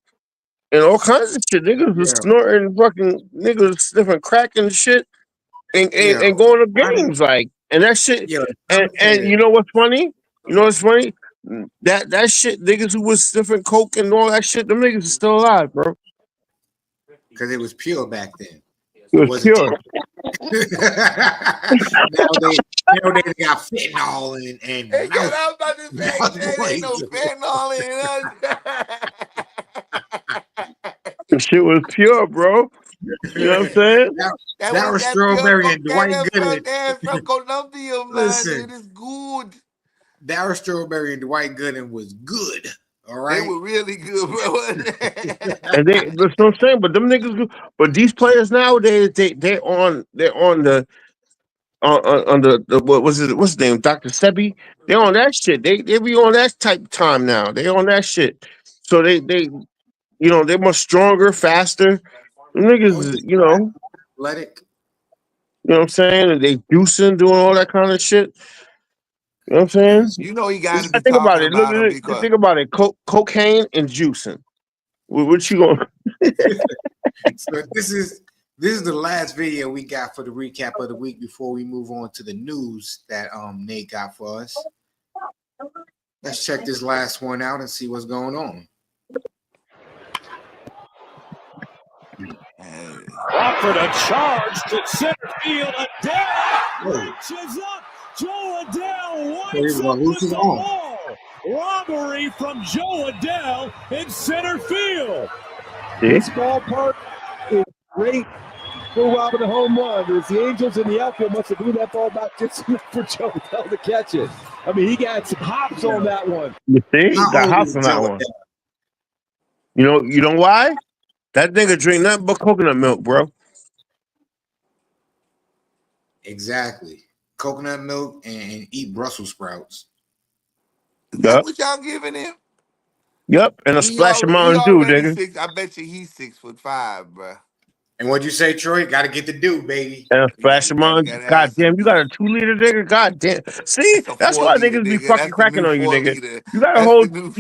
all kinds of shit. Niggas was yeah, snorting, fucking niggas sniffing crack and shit, yeah. and going to I didn't. games like and that shit. Yeah, And you know what's funny? You know what's funny? That shit, niggas who was sniffing coke and all that shit, them niggas are still alive, bro. because it was pure back then. It It was wasn't. pure. Nowadays they got fentanyl and Hey, mouth, I was about to say, ain't no poison. fentanyl in The shit was pure, bro. You know what I'm saying? that, that that was was that pure Strawberry and cocaine Dwight Gooden. from Colombia, man. It Listen, is good. Darryl Strawberry and Dwight Gooden was good. All They right. were really good, bro. And that's what I'm saying. But them niggas, but these players nowadays, they're on the on the what's his name, Dr. Sebi. They're on that shit. They be on that type of time now. They on that shit. So they You know, they're much stronger, faster. Them niggas, athletic. You know what I'm saying? And they juicing, doing all that kind of shit. You know what I'm saying? You know he got You to gotta be think about talking it. Look about at him it. Just because think about it. Cocaine and juicing. What you going? So this is the last video we got for the recap of the week before we move on to the news that Nate got for us. Let's check this last one out and see what's going on. Crawford a charge to center field. Adele reaches up. Joe Adele winds up with the ball. Robbery from Joe Adele in center field. This ballpark is great for robbing a home run. There's the Angels and the outfield must have threw that ball back just for Joe Adele to catch it. I mean, he got some hops on that one. You see? Got hops on that one. You know why? That nigga drink nothing but coconut milk, bro. Exactly. Coconut milk and eat Brussels sprouts. is that what y'all giving him? Yep, and a splash of Mountain Dew, already nigga. 6. I bet you he's 6'5", bro. And what'd you say, Troy? Got to get the Dew, baby. And a splash of Mountain Dew. God damn, you got a 2-liter, nigga. God damn. See, that's why 4-liter, niggas be nigga. fucking That's the cracking new on you, 4-liter. nigga. You got a That's whole, the new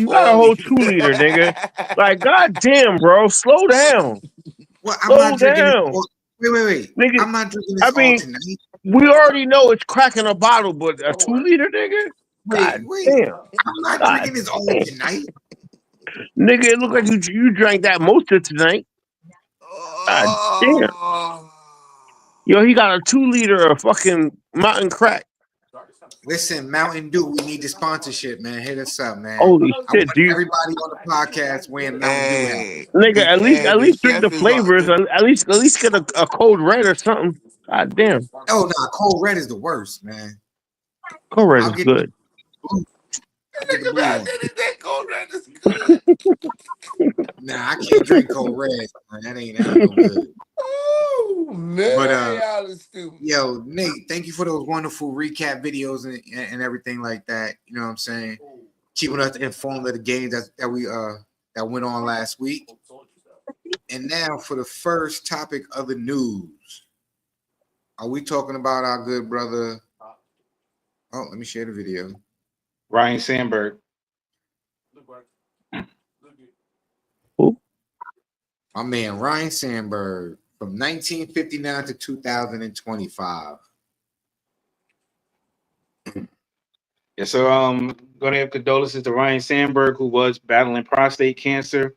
2-liter, nigga. Like, god damn, bro, slow down. Well, I'm Slow not drinking down. it. Wait. Nigga, I'm not drinking this all tonight. we already know it's cracking a bottle, but a 2-liter, nigga. God damn. I'm not God drinking this all damn. tonight. Nigga, it look like you drank that most of tonight. God damn. Yo, he got a 2-liter of fucking Mountain Crack. Listen, Mountain Dew, we need the sponsorship, man. Hit us up, man. Holy I shit, want dude. everybody on the podcast wearing Mountain Dew hats. Nigga, at least drink the flavors. At least get a cold red or something. God damn. Oh no, Cold Red is the worst, man. Cold red is good. Think about that Cold Red is good. Nah, I can't drink Cold Red, man. That ain't no good. Oh man, But y'all is stupid. Yo, Nate, thank you for those wonderful recap videos and everything like that. You know what I'm saying? Keeping us informed of the games that went on last week. And now for the first topic of the news. Are we talking about our good brother? Oh, let me share the video. Ryan Sandberg. Who? My man Ryan Sandberg from 1959 to 2025. Yeah, so going to have condolences to Ryan Sandberg, who was battling prostate cancer.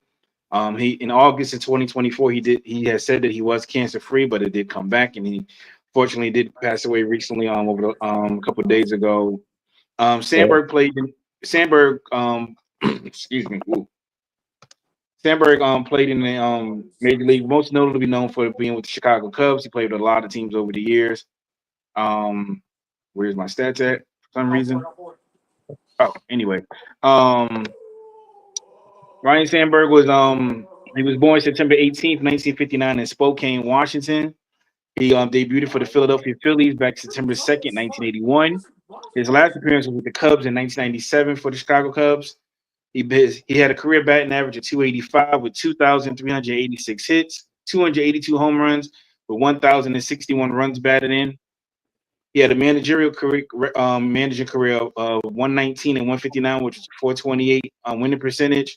He in August of 2024, he had said that he was cancer free, but it did come back, and he fortunately did pass away recently over a couple of days ago. Sandberg played in excuse me. Ooh. Sandberg played in the Major League, most notably known for being with the Chicago Cubs. He played with a lot of teams over the years. Where's my stats at? For some reason. Oh, anyway. Ryan Sandberg was he was born September 18th, 1959 in Spokane, Washington. He debuted for the Philadelphia Phillies back September 2nd, 1981. His last appearance was with the Cubs in 1997 for the Chicago Cubs. He had a career batting average of 285 with 2,386 hits, 282 home runs, with 1,061 runs batted in. He had a managerial career, managing career of 119 and 159, which is 428 winning percentage.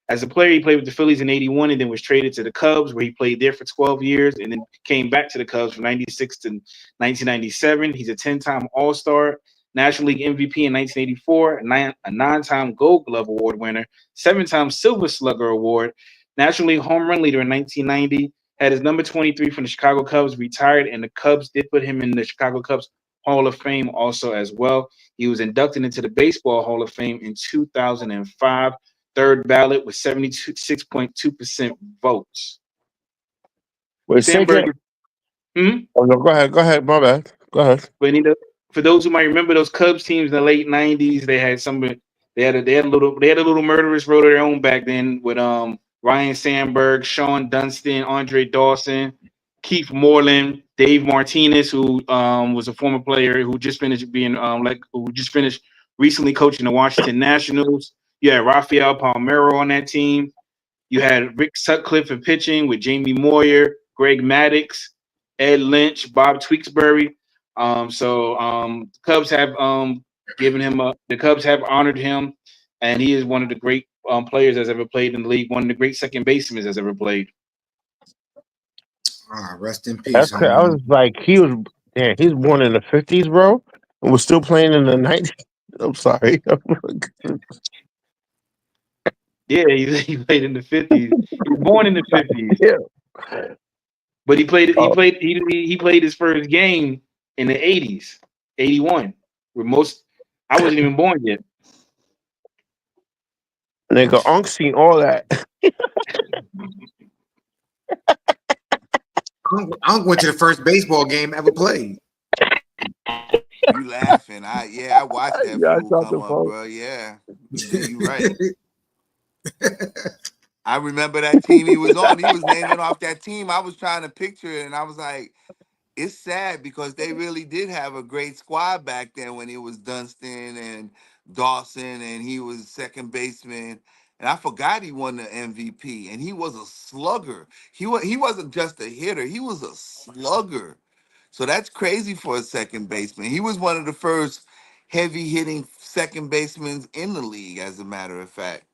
As a player, he played with the Phillies in 81 and then was traded to the Cubs, where he played there for 12 years and then came back to the Cubs from 96 to 1997. He's a 10-time All-Star, National League MVP in 1984, a 9-time Gold Glove Award winner, 7-time Silver Slugger Award, National League home run leader in 1990, had his number 23 from the Chicago Cubs, retired, and the Cubs did put him in the Chicago Cubs Hall of Fame also as well. He was inducted into the Baseball Hall of Fame in 2005. Third ballot with 76.2% votes. Wait, Sandberg. Oh, no, go ahead. My bad. Go ahead. But for those who might remember those Cubs teams in the late '90s, they had a little murderous road of their own back then with Ryan Sandberg, Sean Dunston, Andre Dawson, Keith Moreland, Dave Martinez, who was a former player who just finished recently coaching the Washington Nationals. Yeah, Rafael Palmeiro on that team. You had Rick Sutcliffe in pitching with Jamie Moyer, Greg Maddux, Ed Lynch, Bob Tewksbury. Cubs have given him the Cubs have honored him, and he is one of the great players that's ever played in the league. One of the great second basemen that's ever played. Rest in peace. That's crazy. I was like, he's born in the 50s, bro, and was still playing in the 90s. I'm sorry. Yeah, he played in the 50s. He was born in the 50s. Yeah. But he played his first game in the 80s, 81. I wasn't even born yet. Nigga, Unc seen all that. Unc went to the first baseball game ever played. You laughing? I watched that fool come up, bro. Yeah, you right. I remember that team he was on. He was naming off that team. I was trying to picture it, and I was like, it's sad because they really did have a great squad back then when it was Dunston and Dawson, and he was second baseman. And I forgot he won the MVP, and he was a slugger. He wasn't just a hitter; he was a slugger. So that's crazy for a second baseman. He was one of the first heavy hitting second basemen in the league, as a matter of fact.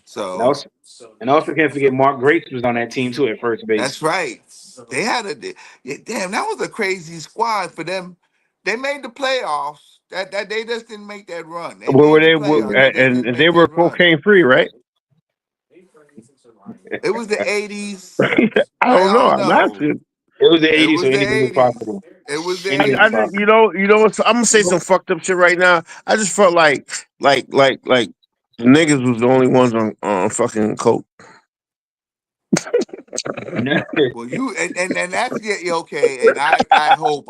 So And also can't forget Mark Grace was on that team too at first base. that's right. They had damn. That was a crazy squad for them. They made the playoffs. That they just didn't make that run. They Where were made the they? playoffs. They just didn't And they make were that run. cocaine free, right? It was the 80s. I don't know. I'm asking. It was the It 80s, was so the anything is 80s. possible. It was the Anything is 80s. possible. You know what? I'm gonna say some fucked up shit right now. I just felt like the niggas was the only ones on fucking coke. Well, you and that's okay. And I hope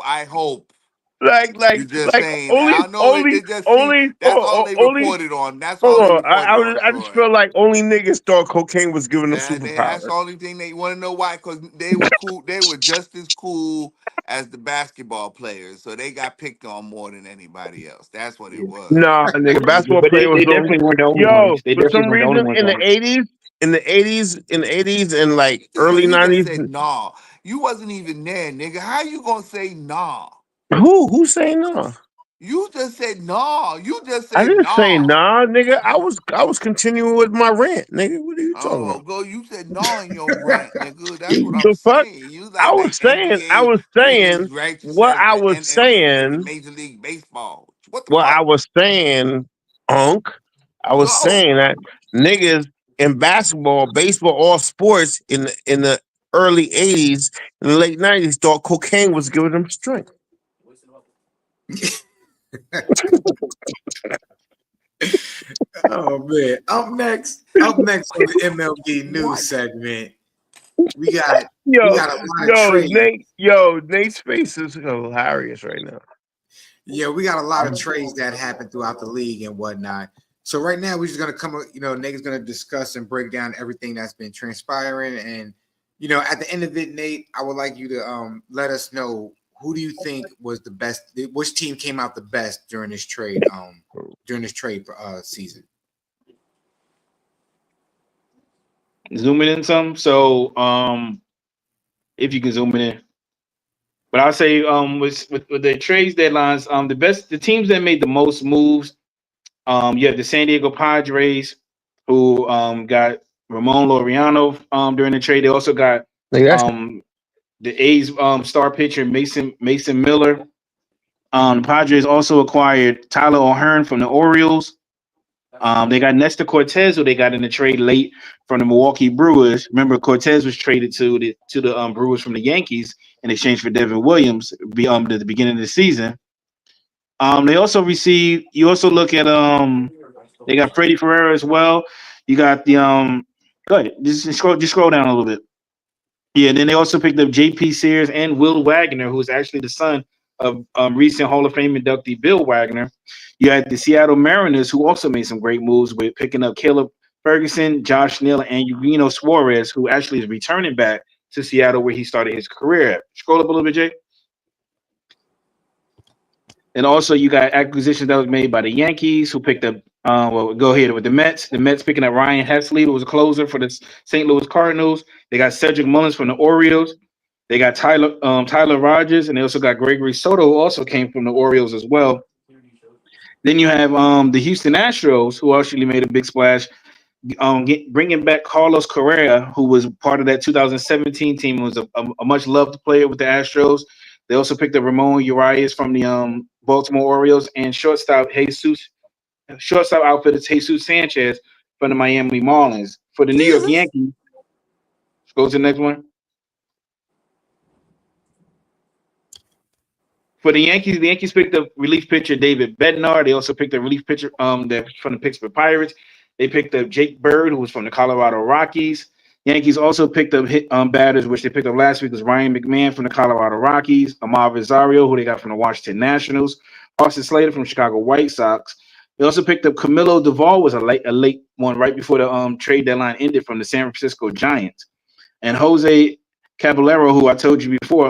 like you're just saying. only I know only it just see only that's all they only reported on. That's hold all they on. reported on, I just Troy. felt like only niggas thought cocaine was giving them That's the superpowers. only thing they want to know why, because they were cool. They were just as cool as the basketball players, so they got picked on more than anybody else. That's what it was. Nah, nigga, basketball But player was they the only. definitely weren't the only Yo, ones. They for definitely some weren't the only reason ones in the on it. 80s and like early You just 90s. said nah. You wasn't even there, nigga. How you gonna say nah? Who's saying no? You just said nah. You just I said didn't say nah. nah, nigga. I was continuing with my rant, nigga. What are you talking Oh, about? go. You said no in your rant, nigga. That's what I'm The fuck? saying. You I like NBA was niggas saying righteous what as I the was as the saying, Major League Baseball. What the what I fuck? was saying, Unc. I was Go. saying that niggas in basketball, baseball, all sports in the early 80s and the late 90s thought cocaine was giving them strength. Oh man! Up next on the MLB news segment, we got a lot of trades. Nate's face is hilarious right now. Yeah, we got a lot of trades that happened throughout the league and whatnot. So right now we're just gonna Nate's gonna discuss and break down everything that's been transpiring. And at the end of it, Nate, I would like you to let us know who do you think was the best, which team came out the best during this trade season. Zooming in some. So if you can zoom in. But I'll say with the trades deadlines, the teams that made the most moves, you have the San Diego Padres, who got Ramon Laureano during the trade. They also got the A's star pitcher Mason Miller. The Padres also acquired Tyler O'Hearn from the Orioles. They got Nestor Cortez, who they got in the trade late from the Milwaukee Brewers. Remember, Cortez was traded to the Brewers from the Yankees in exchange for Devin Williams at the beginning of the season. They also received. You also look at they got Freddie Ferreira as well. You got the Go ahead, just scroll down a little bit. Yeah, and then they also picked up J.P. Sears and Will Wagner, who's actually the son of recent Hall of Fame inductee Bill Wagner. You had the Seattle Mariners, who also made some great moves with picking up Caleb Ferguson, Josh Neal, and Eugenio Suarez, who actually is returning back to Seattle where he started his career at. Scroll up a little bit, Jay. And also you got acquisitions that was made by the Yankees, who picked up Well, go ahead with the Mets. The Mets picking up Ryan Hesley, who was a closer for the St. Louis Cardinals. They got Cedric Mullins from the Orioles. They got Tyler Rogers, and they also got Gregory Soto, who also came from the Orioles as well. Then you have the Houston Astros, who actually made a big splash, bringing back Carlos Correa, who was part of that 2017 team, was a much loved player with the Astros. They also picked up Ramon Urias from the Baltimore Orioles and shortstop outfitter Jesus Sanchez from the Miami Marlins. For the New York Jesus. Yankees, go to the next one. For the Yankees picked up relief pitcher David Bednar. They also picked a relief pitcher from the Pittsburgh Pirates. They picked up Jake Bird, who was from the Colorado Rockies. Yankees also picked up batters, which they picked up last week, was Ryan McMahon from the Colorado Rockies, Amar Rosario, who they got from the Washington Nationals, Austin Slater from Chicago White Sox. They also picked up Camilo Duvall, was a late one right before the trade deadline ended, from the San Francisco Giants, and Jose Caballero, who I told you before,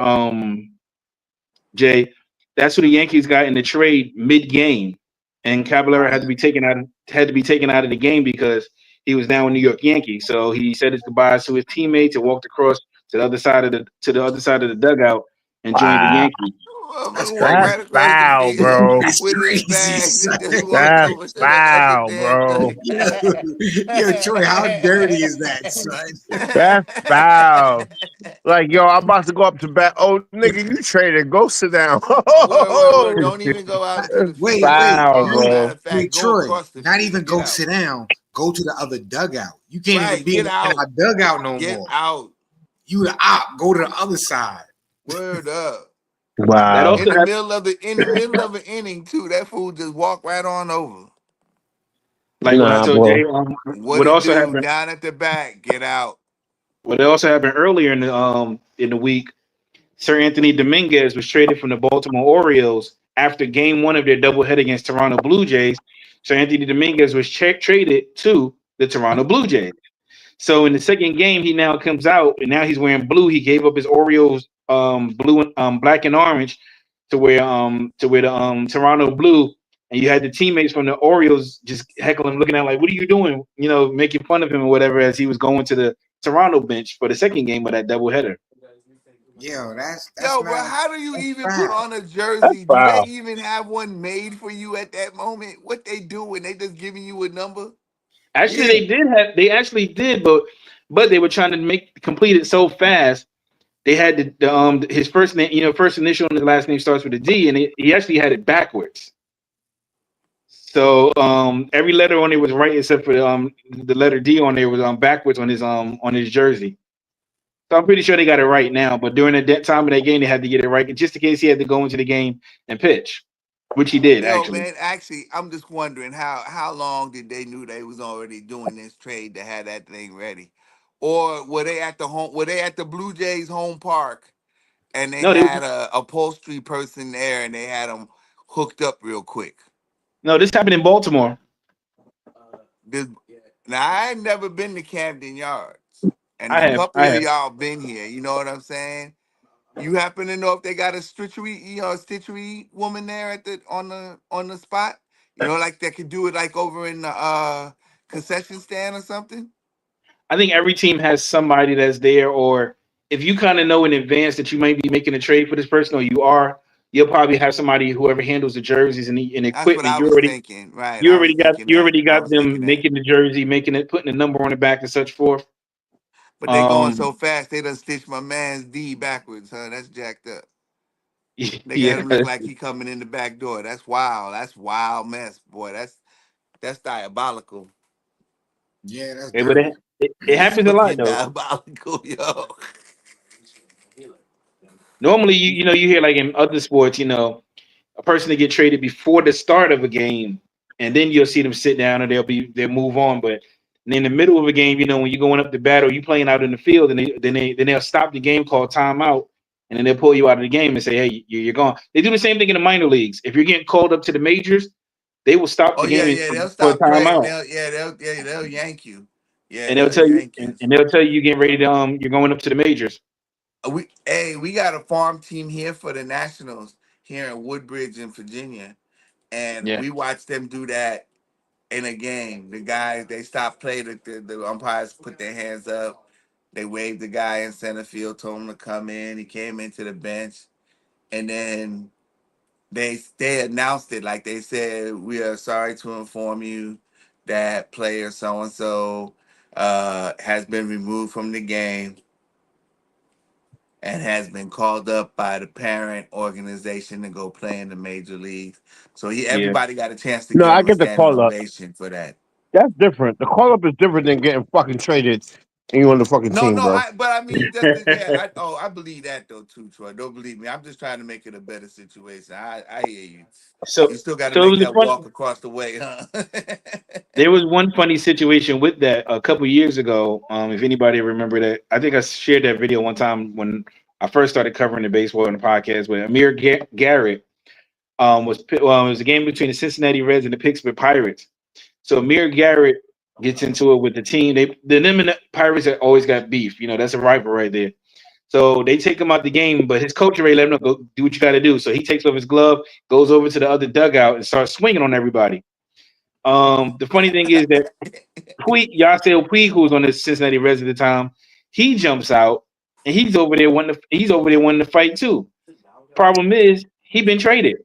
Jay, that's who the Yankees got in the trade mid-game, and Caballero had to be taken out of the game because he was down with New York Yankees. So he said his goodbyes to his teammates and walked across to the other side of the dugout and joined the Wow. Yankees. Motherfucker walked That's right across the foul, field bro. That's with his crazy, bags son. and just walked That's over to the other foul, damn bro. Yo, Troy, how dirty is that, son? That's foul. Like, yo, I'm about to go up to bat. Oh, nigga, you traded. Go sit down. Word. Don't even go out to the Wait, field. wait, Foul, Matter bro. of fact, wait, go Troy. across the Not field. even Get go out. sit down. Go to the other dugout. You can't even Right. be Get in out. our dugout no Get more. out. You the op. Go to the other side. Word up. That Wow. also In the happened, middle of an inning too. That fool just walked right on over. like what I Nah, told bro. Jay. What it do? Down at the back. Get out. What also happened earlier in the week. Sir Anthony Dominguez was traded from the Baltimore Orioles after Game 1 of their doubleheader against Toronto Blue Jays. Sir Anthony Dominguez was traded to the Toronto Blue Jays. So in the second game, he now comes out and now he's wearing blue. He gave up his Orioles blue and black and orange to wear the Toronto blue. And you had the teammates from the Orioles just heckling, looking at him like, "What are you doing?" Making fun of him or whatever as he was going to the Toronto bench for the second game of that doubleheader. Yo, that's Yo, bro, not how do you that's even put foul. on a jersey? Do they Wow. even have one made for you at that moment? What they do when they just giving you a number? Actually, Yeah. they actually did, but they were trying to complete it so fast. They had his first name, first initial and his last name starts with a D, and he actually had it backwards. So every letter on it was right except for the letter D on there was backwards on his jersey. So I'm pretty sure they got it right now. But during the time of that game, they had to get it right just in case he had to go into the game and pitch, which he did Yo, actually. man, actually, I'm just wondering how long did they knew they was already doing this trade to have that thing ready, or were they at the home? Were they at the Blue Jays home park and they No, had a upholstery person there and they had them hooked up real quick? this happened in Baltimore. This, now I ain't never been to Camden Yards, and I a have, couple I of have. y'all been here. You know what I'm saying? You happen to know if they got a stitchery woman there at the on the spot? You know, like they could do it like over in the concession stand or something. I think every team has somebody that's there, or if you kind of know in advance that you might be making a trade for this person, or you'll probably have somebody whoever handles the jerseys and That's what equipment. I was thinking. Right, You I was already got thinking you that. already I got was thinking them that. making the jersey, making it, putting a number on the back and such forth. But they going so fast, they done stitched my man's D backwards, huh? That's jacked up. They got Yeah, him look like he coming in the back door. That's wild. That's wild mess, boy. That's diabolical. Yeah, that's but dirty. it It's happens a lot fucking though. diabolical, yo. Normally, you hear like in other sports, a person to get traded before the start of a game, and then you'll see them sit down and they'll move on. But in the middle of a game, when you're going up to battle, you playing out in the field, and they'll stop the game, called timeout, and then they'll pull you out of the game and say, "Hey, you're gone." They do the same thing in the minor leagues. If you're getting called up to the majors, they will stop Oh the yeah, game yeah. They'll for a stop playing. timeout, They'll yank you. Yeah, and they'll they'll tell you yank you. and they'll tell you you're getting ready to you're going up to the majors. We got a farm team here for the Nationals here in Woodbridge in Virginia, and Yeah. we watched them do that in a game. The guys, they stopped playing. The umpires put their hands up. They waved the guy in center field, told him to come in. He came into the bench, and then they announced it like they said, "We are sorry to inform you that player so and so has been removed from the game and has been called up by the parent organization to go play in the major leagues." So Yeah. everybody got a chance to No, give I him a get the standing call up. ovation for that. That's different. The call up is different than getting fucking traded and you on the fucking No, team, no, bro. but I mean, just I believe that though too, Troy. Don't believe me. I'm just trying to make it a better situation. I hear you. So You still got to so it make was a that fun. walk across the way, huh? There was one funny situation with that a couple years ago. If anybody remember that, I think I shared that video one time when I first started covering the baseball on the podcast with Amir Garrett. It was a game between the Cincinnati Reds and the Pittsburgh Pirates. So Amir Garrett gets into it with the team. Them and the Pirates have always got beef. You know, that's a rival right there. So they take him out the game, but his coach already let him know, go do what you got to do. So he takes off his glove, goes over to the other dugout, and starts swinging on everybody. The funny thing is that Yasiel Puig, who was on the Cincinnati Reds at the time, he jumps out and he's over there wanting to fight too. Problem is, he been traded.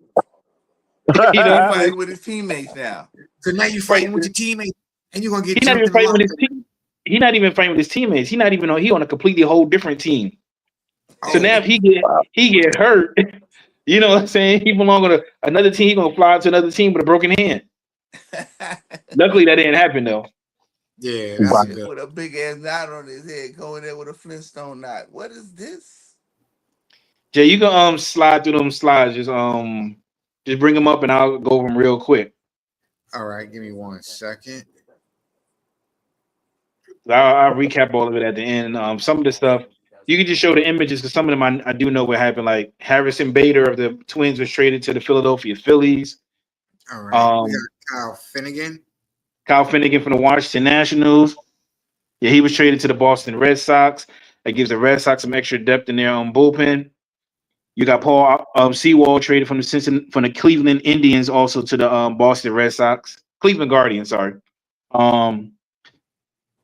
You know He what I'm saying? fighting with his teammates now. So now you Right. fighting with your teammates, and you're gonna get He's not jumped even in the fighting with locker his room. team. He's not even fighting with his teammates. He on a completely whole different team. So now Oh, if he get hurt, you know what I'm saying? He belong on another team. He gonna fly to another team with a broken hand. Luckily that didn't happen though. yeah, that's a good. With a big ass knot on his head, going there with a Flintstone knot. What is this? Jay, you can slide through them slides. Just bring them up and I'll go over them real quick. All right, give me 1 second. I'll recap all of it at the end. Some of the stuff you can just show the images because some of them I do know what happened. Like Harrison Bader of the Twins was traded to the Philadelphia Phillies. All right, we got Um, Kyle Finnegan. Kyle Finnegan from the Washington Nationals. Yeah, he was traded to the Boston Red Sox. That gives the Red Sox some extra depth in their bullpen. You got Paul Sewald traded from the Cleveland Indians also to the Boston Red Sox. Cleveland Guardians, sorry.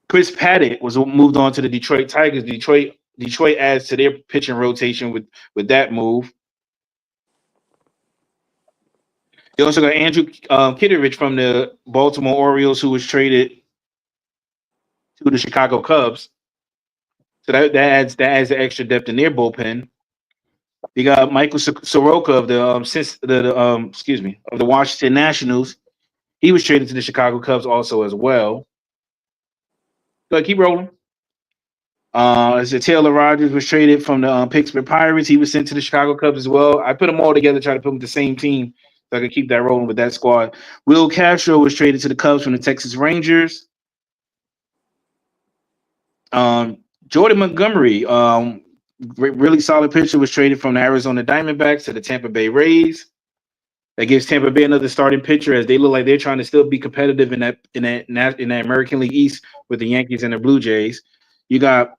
Chris Paddock was moved on to the Detroit Tigers. Detroit adds to their pitching rotation with that move. You also got Andrew Kitteridge from the Baltimore Orioles, who was traded to the Chicago Cubs. So that adds the extra depth in their bullpen. You got Michael Soroka of the of the Washington Nationals. He was traded to the Chicago Cubs also as well. Go ahead, keep rolling. As Taylor Rogers was traded from the Pittsburgh Pirates. He was sent to the Chicago Cubs as well. I put them all together, try to put them with the same team so I could keep that rolling with that squad. Will Castro was traded to the Cubs from the Texas Rangers. Jordan Montgomery, really solid pitcher, was traded from the Arizona Diamondbacks to the Tampa Bay Rays. That gives Tampa Bay another starting pitcher as they look like they're trying to still be competitive in that American League East with the Yankees and the Blue Jays. You got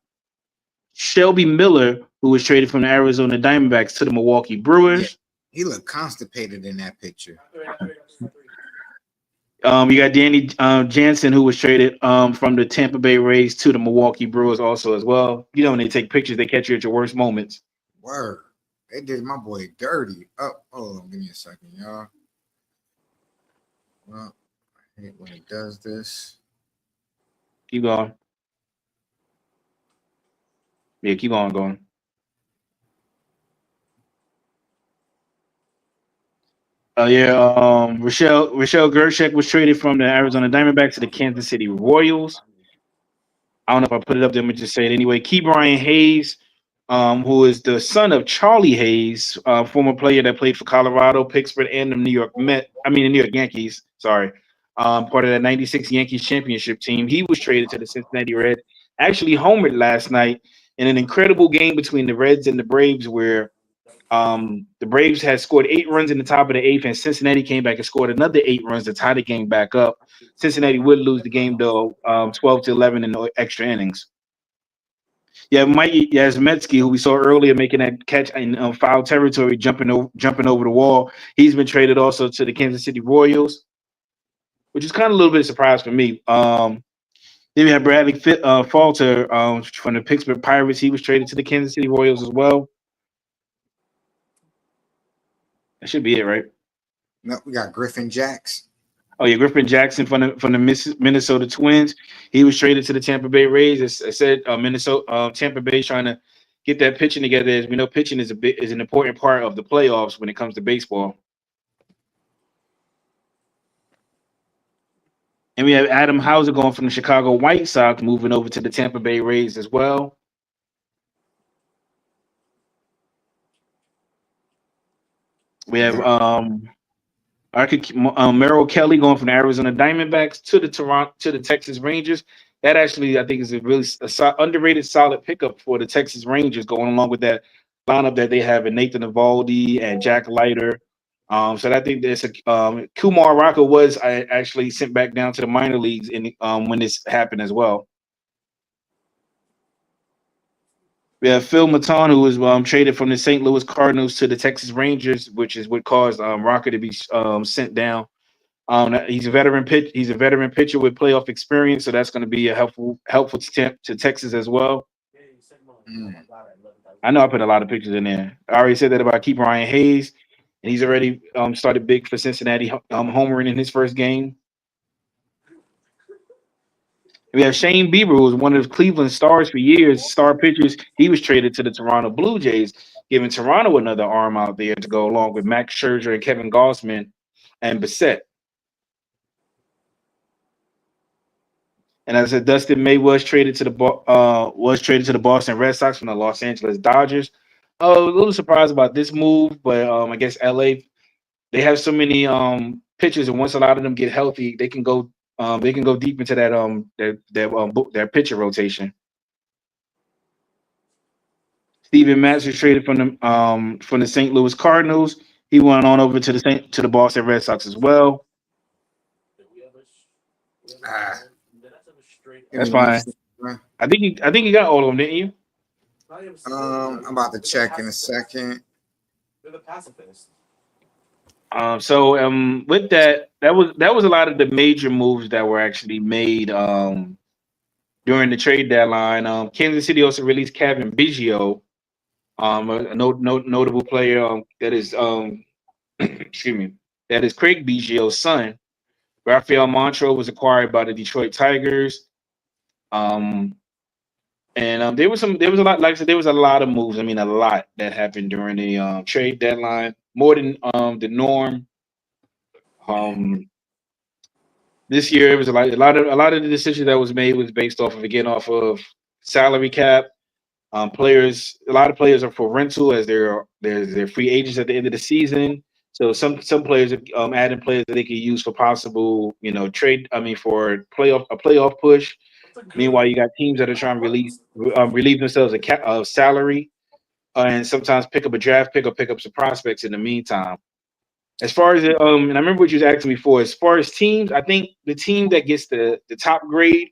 Shelby Miller, who was traded from the Arizona Diamondbacks to the Milwaukee Brewers. He looked constipated in that picture. You got Danny Jansen, who was traded from the Tampa Bay Rays to the Milwaukee Brewers also as well. You know, when they take pictures, they catch you at your worst moments. Word. They did my boy dirty. Oh, hold on. Give me a second, y'all. Well, I hate when it does this. Keep going. Yeah, keep on going. Rochelle Gershek was traded from the Arizona Diamondbacks to the Kansas City Royals. I don't know if I put it up there, but just say it anyway. Key Brian Hayes, who is the son of Charlie Hayes, former player that played for Colorado, Pittsburgh, and the New York Yankees. Sorry, part of that '96 Yankees championship team. He was traded to the Cincinnati Reds. Actually, homered last night in an incredible game between the Reds and the Braves, where the Braves had scored 8 runs in the top of the 8th, and Cincinnati came back and scored another 8 runs to tie the game back up. Cincinnati would lose the game though, 12-11 in the extra innings. Yeah, Mike Yasmetsky, who we saw earlier making that catch in foul territory, jumping over the wall. He's been traded also to the Kansas City Royals. which is kind of a little bit of a surprise for me. Then we have Bradley Falter from the Pittsburgh Pirates. He was traded to the Kansas City Royals as well. That should be it, right? No, we got Griffin Jacks. Oh yeah, Griffin Jackson from the Minnesota Twins. He was traded to the Tampa Bay Rays. I said Tampa Bay trying to get that pitching together. As we know, pitching is an important part of the playoffs when it comes to baseball. And we have Adam Hauser going from the Chicago White Sox, moving over to the Tampa Bay Rays as well. We have Merrill Kelly going from the Arizona Diamondbacks to the Texas Rangers. That actually, I think, is a really underrated, solid pickup for the Texas Rangers, going along with that lineup that they have in Nathan Eovaldi and Jack Leiter. So I think there's Kumar Rocker was actually sent back down to the minor leagues when this happened as well. We have Phil Maton, who was traded from the St. Louis Cardinals to the Texas Rangers, which is what caused Rocker to be sent down. He's a veteran pitcher with playoff experience, so that's going to be a helpful to Texas as well. I know I put a lot of pictures in there. I already said that about Keith Ryan Hayes, and he's already started big for Cincinnati, homering in his first game. We have Shane Bieber, who was one of Cleveland stars for years, star pitchers. He was traded to the Toronto Blue Jays, giving Toronto another arm out there to go along with Max Scherzer and Kevin Gausman and Bissett. And as I said, Dustin May was traded to the Boston Red Sox from the Los Angeles Dodgers. A little surprised about this move, but I guess LA, they have so many pitchers, and once a lot of them get healthy, they can go deep into their pitcher rotation. Steven Matz was traded from the St. Louis Cardinals. He went on over to the Boston Red Sox as well. That's fine. I think you got all of them, didn't you? I'm about to check in a second. With that was a lot of the major moves that were actually made during the trade deadline. Kansas City also released Kevin Biggio, a notable player that is excuse me, that is Craig Biggio's son. Rafael Montreux was acquired by the Detroit Tigers. There was a lot, like I said, there was a lot of moves. I mean, a lot that happened during the trade deadline, more than the norm. This year it was a lot of the decisions that was made was based off of salary cap. A lot of players are for rental as they're free agents at the end of the season. So some players are adding players that they can use for possible, trade. I mean, for a playoff push. Meanwhile, you got teams that are trying to relieve themselves of salary, and sometimes pick up a draft pick or pick up some prospects in the meantime. As far as and I remember what you was asking me before. As far as teams, I think the team that gets the top grade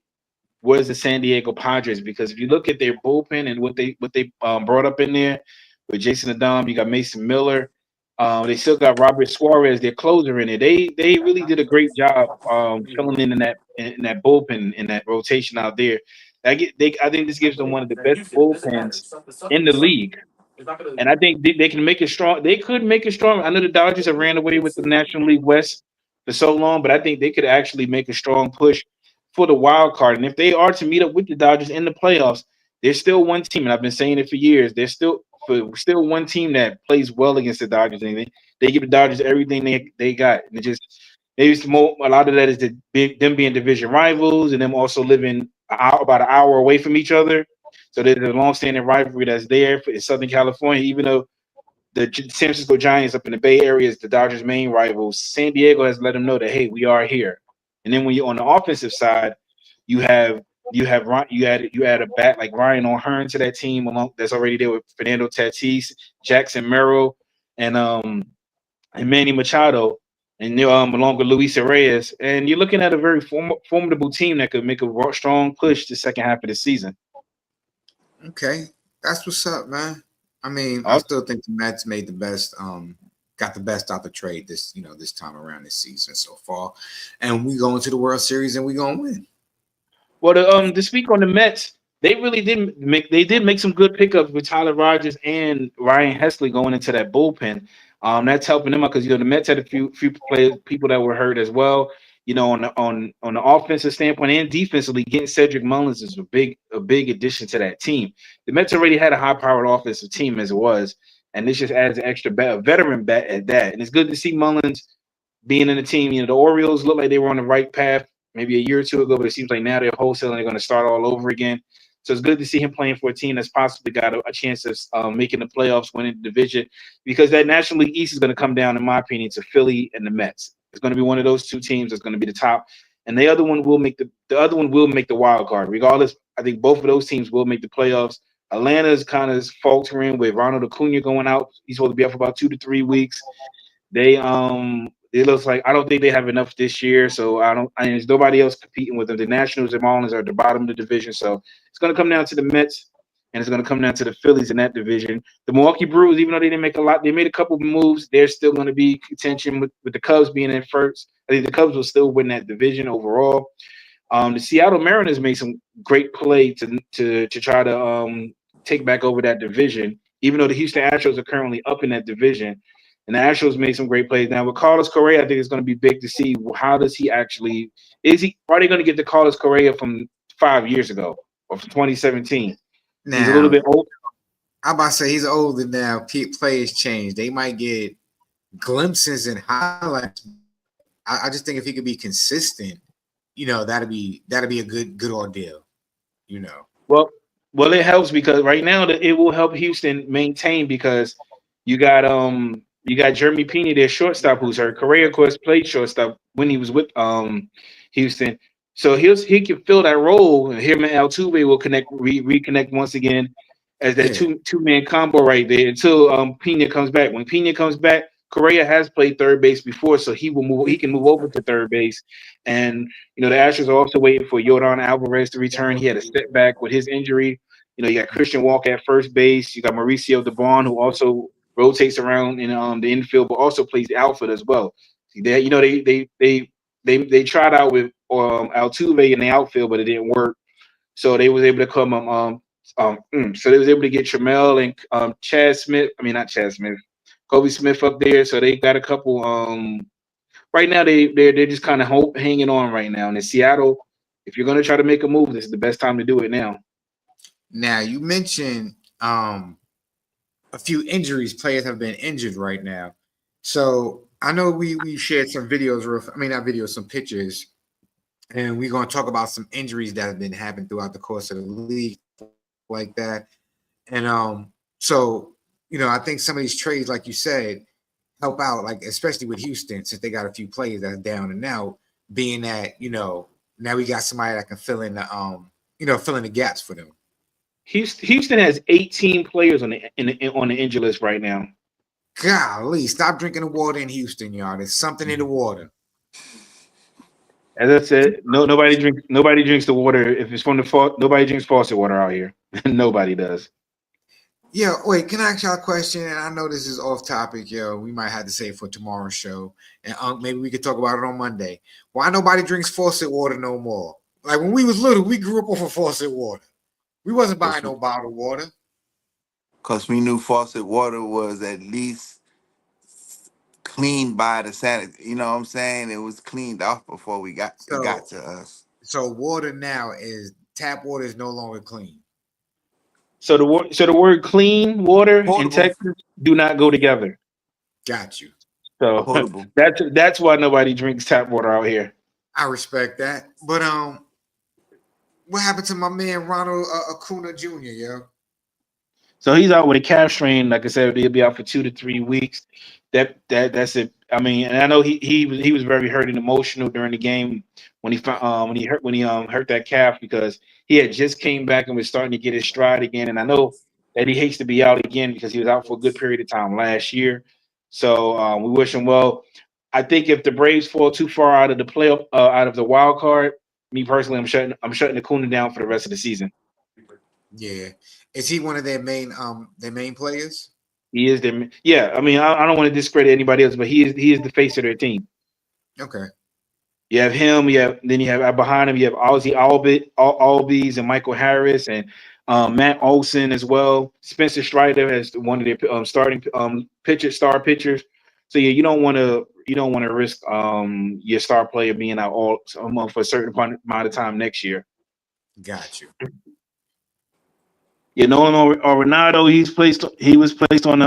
was the San Diego Padres, because if you look at their bullpen and what they brought up in there with Jason Adam, you got Mason Miller. They still got Robert Suarez, their closer, in it. They really did a great job filling in that bullpen, in that rotation out there. I think this gives them one of the best bullpens in the league, and I think they can make it strong. They could make it strong. I know the Dodgers have ran away with the National League West for so long, but I think they could actually make a strong push for the wild card. And if they are to meet up with the Dodgers in the playoffs, there's still one team, and I've been saying it for years. There's still one team that plays well against the Dodgers, and they give the Dodgers everything they got. And a lot of that is them being division rivals, and them also living about an hour away from each other. So there's a long-standing rivalry that's there in Southern California. Even though the San Francisco Giants up in the Bay Area is the Dodgers' main rivals, San Diego has let them know that, hey, we are here. And then when you're on the offensive side, you add a bat like Ryan O'Hearn to that team that's already there with Fernando Tatis, Jackson Merrill, and Manny Machado, and along with Luis Reyes. And you're looking at a very formidable team that could make a strong push the second half of the season. Okay, that's what's up, man. I mean, I still think the Mets made the best got the best out the trade this time around this season so far, and we go into the World Series and we gonna win. Well, to speak on the Mets, they really did make some good pickups with Tyler Rogers and Ryan Hesley going into that bullpen. That's helping them out because the Mets had a few people that were hurt as well. On the offensive standpoint and defensively, getting Cedric Mullins is a big addition to that team. The Mets already had a high-powered offensive team as it was, and this just adds an extra veteran bat at that. And it's good to see Mullins being in the team. The Orioles looked like they were on the right path maybe a year or two ago, but it seems like now they're wholesaling. They're going to start all over again. So it's good to see him playing for a team that's possibly got a chance of making the playoffs, winning the division, because that National League East is going to come down, in my opinion, to Philly and the Mets. It's going to be one of those two teams that's going to be the top, and the other one will make the wild card. Regardless, I think both of those teams will make the playoffs. Atlanta is kind of faltering with Ronald Acuna going out. He's supposed to be out for about 2 to 3 weeks. It looks like I don't think they have enough this year, so there's nobody else competing with them. The Nationals and Marlins are at the bottom of the division, so it's going to come down to the Mets, and it's going to come down to the Phillies in that division. The Milwaukee Brewers, even though they didn't make a lot, they made a couple of moves. They're still going to be contention with the Cubs being in first. I think the Cubs will still win that division overall. The Seattle Mariners made some great play to try to take back over that division, even though the Houston Astros are currently up in that division. And the Astros made some great plays. Now with Carlos Correa, I think it's going to be big to see how does he actually are they going to get the Carlos Correa from 5 years ago or from 2017? Now, he's a little bit old. I'm about to say he's older now. Players change. They might get glimpses and highlights. I just think if he could be consistent, that'd be a good ordeal. Well, it helps because right now it will help Houston maintain because you got Jeremy Pena, their shortstop, who's hurt. Correa, of course, played shortstop when he was with Houston, so he can fill that role. And him and Altuve will reconnect once again as that two-man combo right there until Pena comes back. When Pena comes back, Correa has played third base before, so he can move over to third base. And the Astros are also waiting for Yordan Alvarez to return. He had a setback with his injury. You got Christian Walker at first base. You got Mauricio Dubon, who also rotates around in the infield, but also plays the outfield as well. They tried out with Altuve in the outfield, but it didn't work. So they was able to come so they was able to get Trammell and Kobe Smith up there. So they got a couple. Right now they're just kind of hanging on right now. And in Seattle, if you're going to try to make a move, this is the best time to do it now. Now you mentioned a few injuries. Players have been injured right now. So I know we shared some videos, some pictures, and we're going to talk about some injuries that have been happening throughout the course of the league like that. And so, I think some of these trades, like you said, help out, like especially with Houston, since they got a few players that's down and out, being that, now we got somebody that can fill in the gaps for them. Houston has 18 players on the injury list right now. Golly, stop drinking the water in Houston, y'all. There's something in the water. As I said, nobody drinks the water. If it's from the nobody drinks faucet water out here. Nobody does. Yeah, wait, can I ask y'all a question? And I know this is off topic, yo. We might have to say it for tomorrow's show. And maybe we could talk about it on Monday. Why nobody drinks faucet water no more? Like when we was little, we grew up off of faucet water. We wasn't buying no bottled water. Because we knew faucet water was at least cleaned by the sanitary. You know what I'm saying? It was cleaned off before it got to us. So water now tap water is no longer clean. So the word clean water and Texas do not go together. Got you. So that's why nobody drinks tap water out here. I respect that. But what happened to my man Ronald Acuna Jr., yo? So he's out with a calf strain. Like I said, he'll be out for 2 to 3 weeks. That's it. I mean, and I know he was very hurt and emotional during the game when he hurt that calf because he had just came back and was starting to get his stride again. And I know that he hates to be out again because he was out for a good period of time last year. So we wish him well. I think if the Braves fall too far out of the playoff, out of the wild card, me personally, I'm shutting Acuna down for the rest of the season. Yeah, is he one of their main players? He is their yeah. I mean, I don't want to discredit anybody else, but he is the face of their team. Okay. You have him. Then you have behind him. You have Ozzy Albies and Michael Harris and Matt Olson as well. Spencer Strider as one of their starting star pitchers. So yeah, you don't want to risk your star player being out all for a certain amount of time next year. Got you. Yeah, Nolan Arenado, he was placed on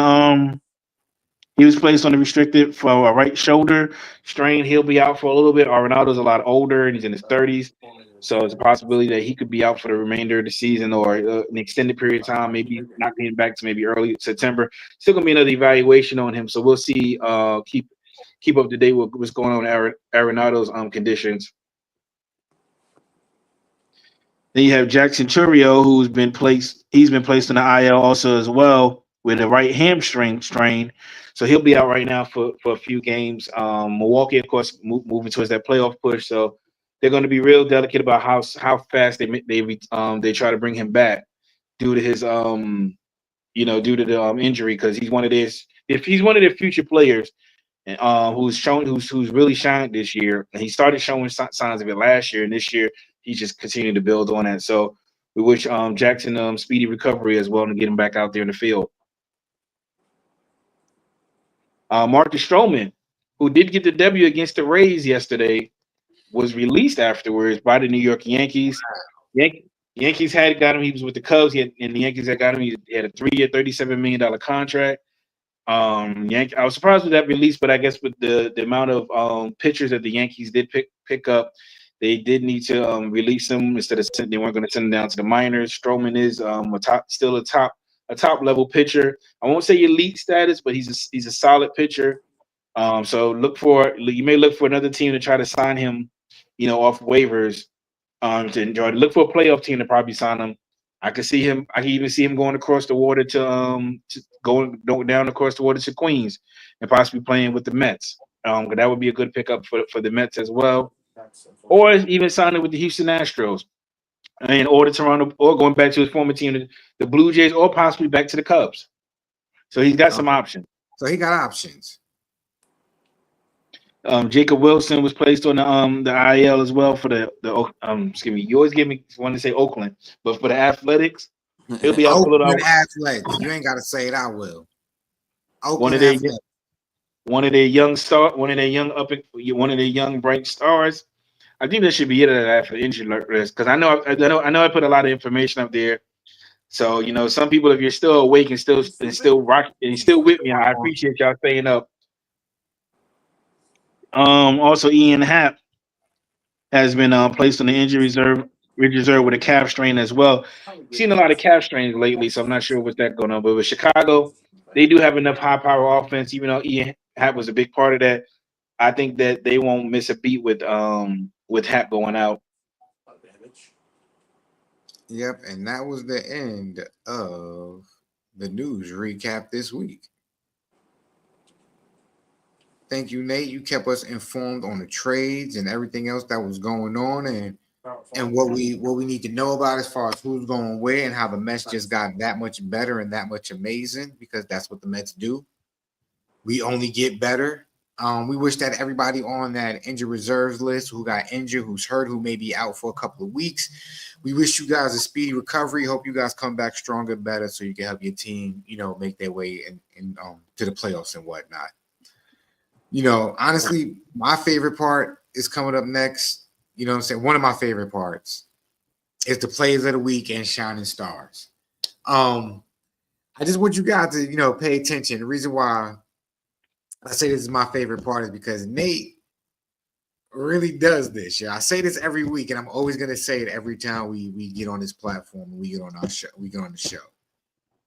the restricted for a right shoulder strain. He'll be out for a little bit. Arenado's a lot older and he's in his 30s. So it's a possibility that he could be out for the remainder of the season or an extended period of time, maybe not getting back to maybe early September. Still going to be another evaluation on him. So we'll see. Keep up to date with what's going on with Arenado's conditions. Then you have Jackson Churio, who's been placed. He's been placed on the IL also as well with a right hamstring strain. So he'll be out right now for a few games. Milwaukee, of course, moving towards that playoff push. So they're going to be real delicate about how fast they try to bring him back due to his due to the injury, because he's one of their future players and who's really shined this year. And he started showing signs of it last year, and this year he's just continuing to build on that. So we wish Jackson speedy recovery as well to get him back out there in the field. Marcus Stroman, who did get the W against the Rays yesterday, was released afterwards by the New York Yankees. Yankees had got him. He was with the Cubs, and the Yankees had got him. He had a 3-year, $37 million contract. I was surprised with that release, but I guess with the amount of pitchers that the Yankees did pick up, they did need to release him instead of they weren't going to send him down to the minors. Stroman is still a top level pitcher. I won't say elite status, but he's a solid pitcher. So you may look for another team to try to sign him, off waivers. To enjoy. Look for a playoff team to probably sign him. I can even see him going across the water to going down across the water to Queens and possibly playing with the Mets. That would be a good pickup for the Mets as well, or even signing with the Houston Astros, and or the Toronto, or going back to his former team, the Blue Jays, or possibly back to the Cubs. So he's got some options. So he got options. Jacob Wilson was placed on the IL as well for the excuse me. You always want to say Oakland, but for the Athletics, he'll be out for a little. Oakland Athletics. You ain't got to say it. I will. One of their young bright stars. I think that should be it for injury list, because I know I put a lot of information up there. So some people, if you're still awake and still rocking and still with me, I appreciate y'all staying up. Also, Ian Happ has been placed on the injury reserve with a calf strain as well. Seen a lot of calf strains lately, so I'm not sure what's that going on. But with Chicago, they do have enough high power offense. Even though Ian Happ was a big part of that, I think that they won't miss a beat with Happ going out. Yep, and that was the end of the news recap this week. Thank you, Nate. You kept us informed on the trades and everything else that was going on, and what we need to know about as far as who's going where and how the Mets just got that much better and that much amazing, because that's what the Mets do. We only get better. We wish that everybody on that injured reserves list who got injured, who's hurt, who may be out for a couple of weeks, we wish you guys a speedy recovery. Hope you guys come back stronger, better, so you can help your team, make their way in to the playoffs and whatnot. Honestly, my favorite part is coming up next. You know what I'm saying? One of my favorite parts is the plays of the week and shining stars. I just want you guys to, pay attention. The reason why I say this is my favorite part is because Nate really does this. Yeah, I say this every week, and I'm always going to say it every time we get on this platform and we get on our show. We get on the show.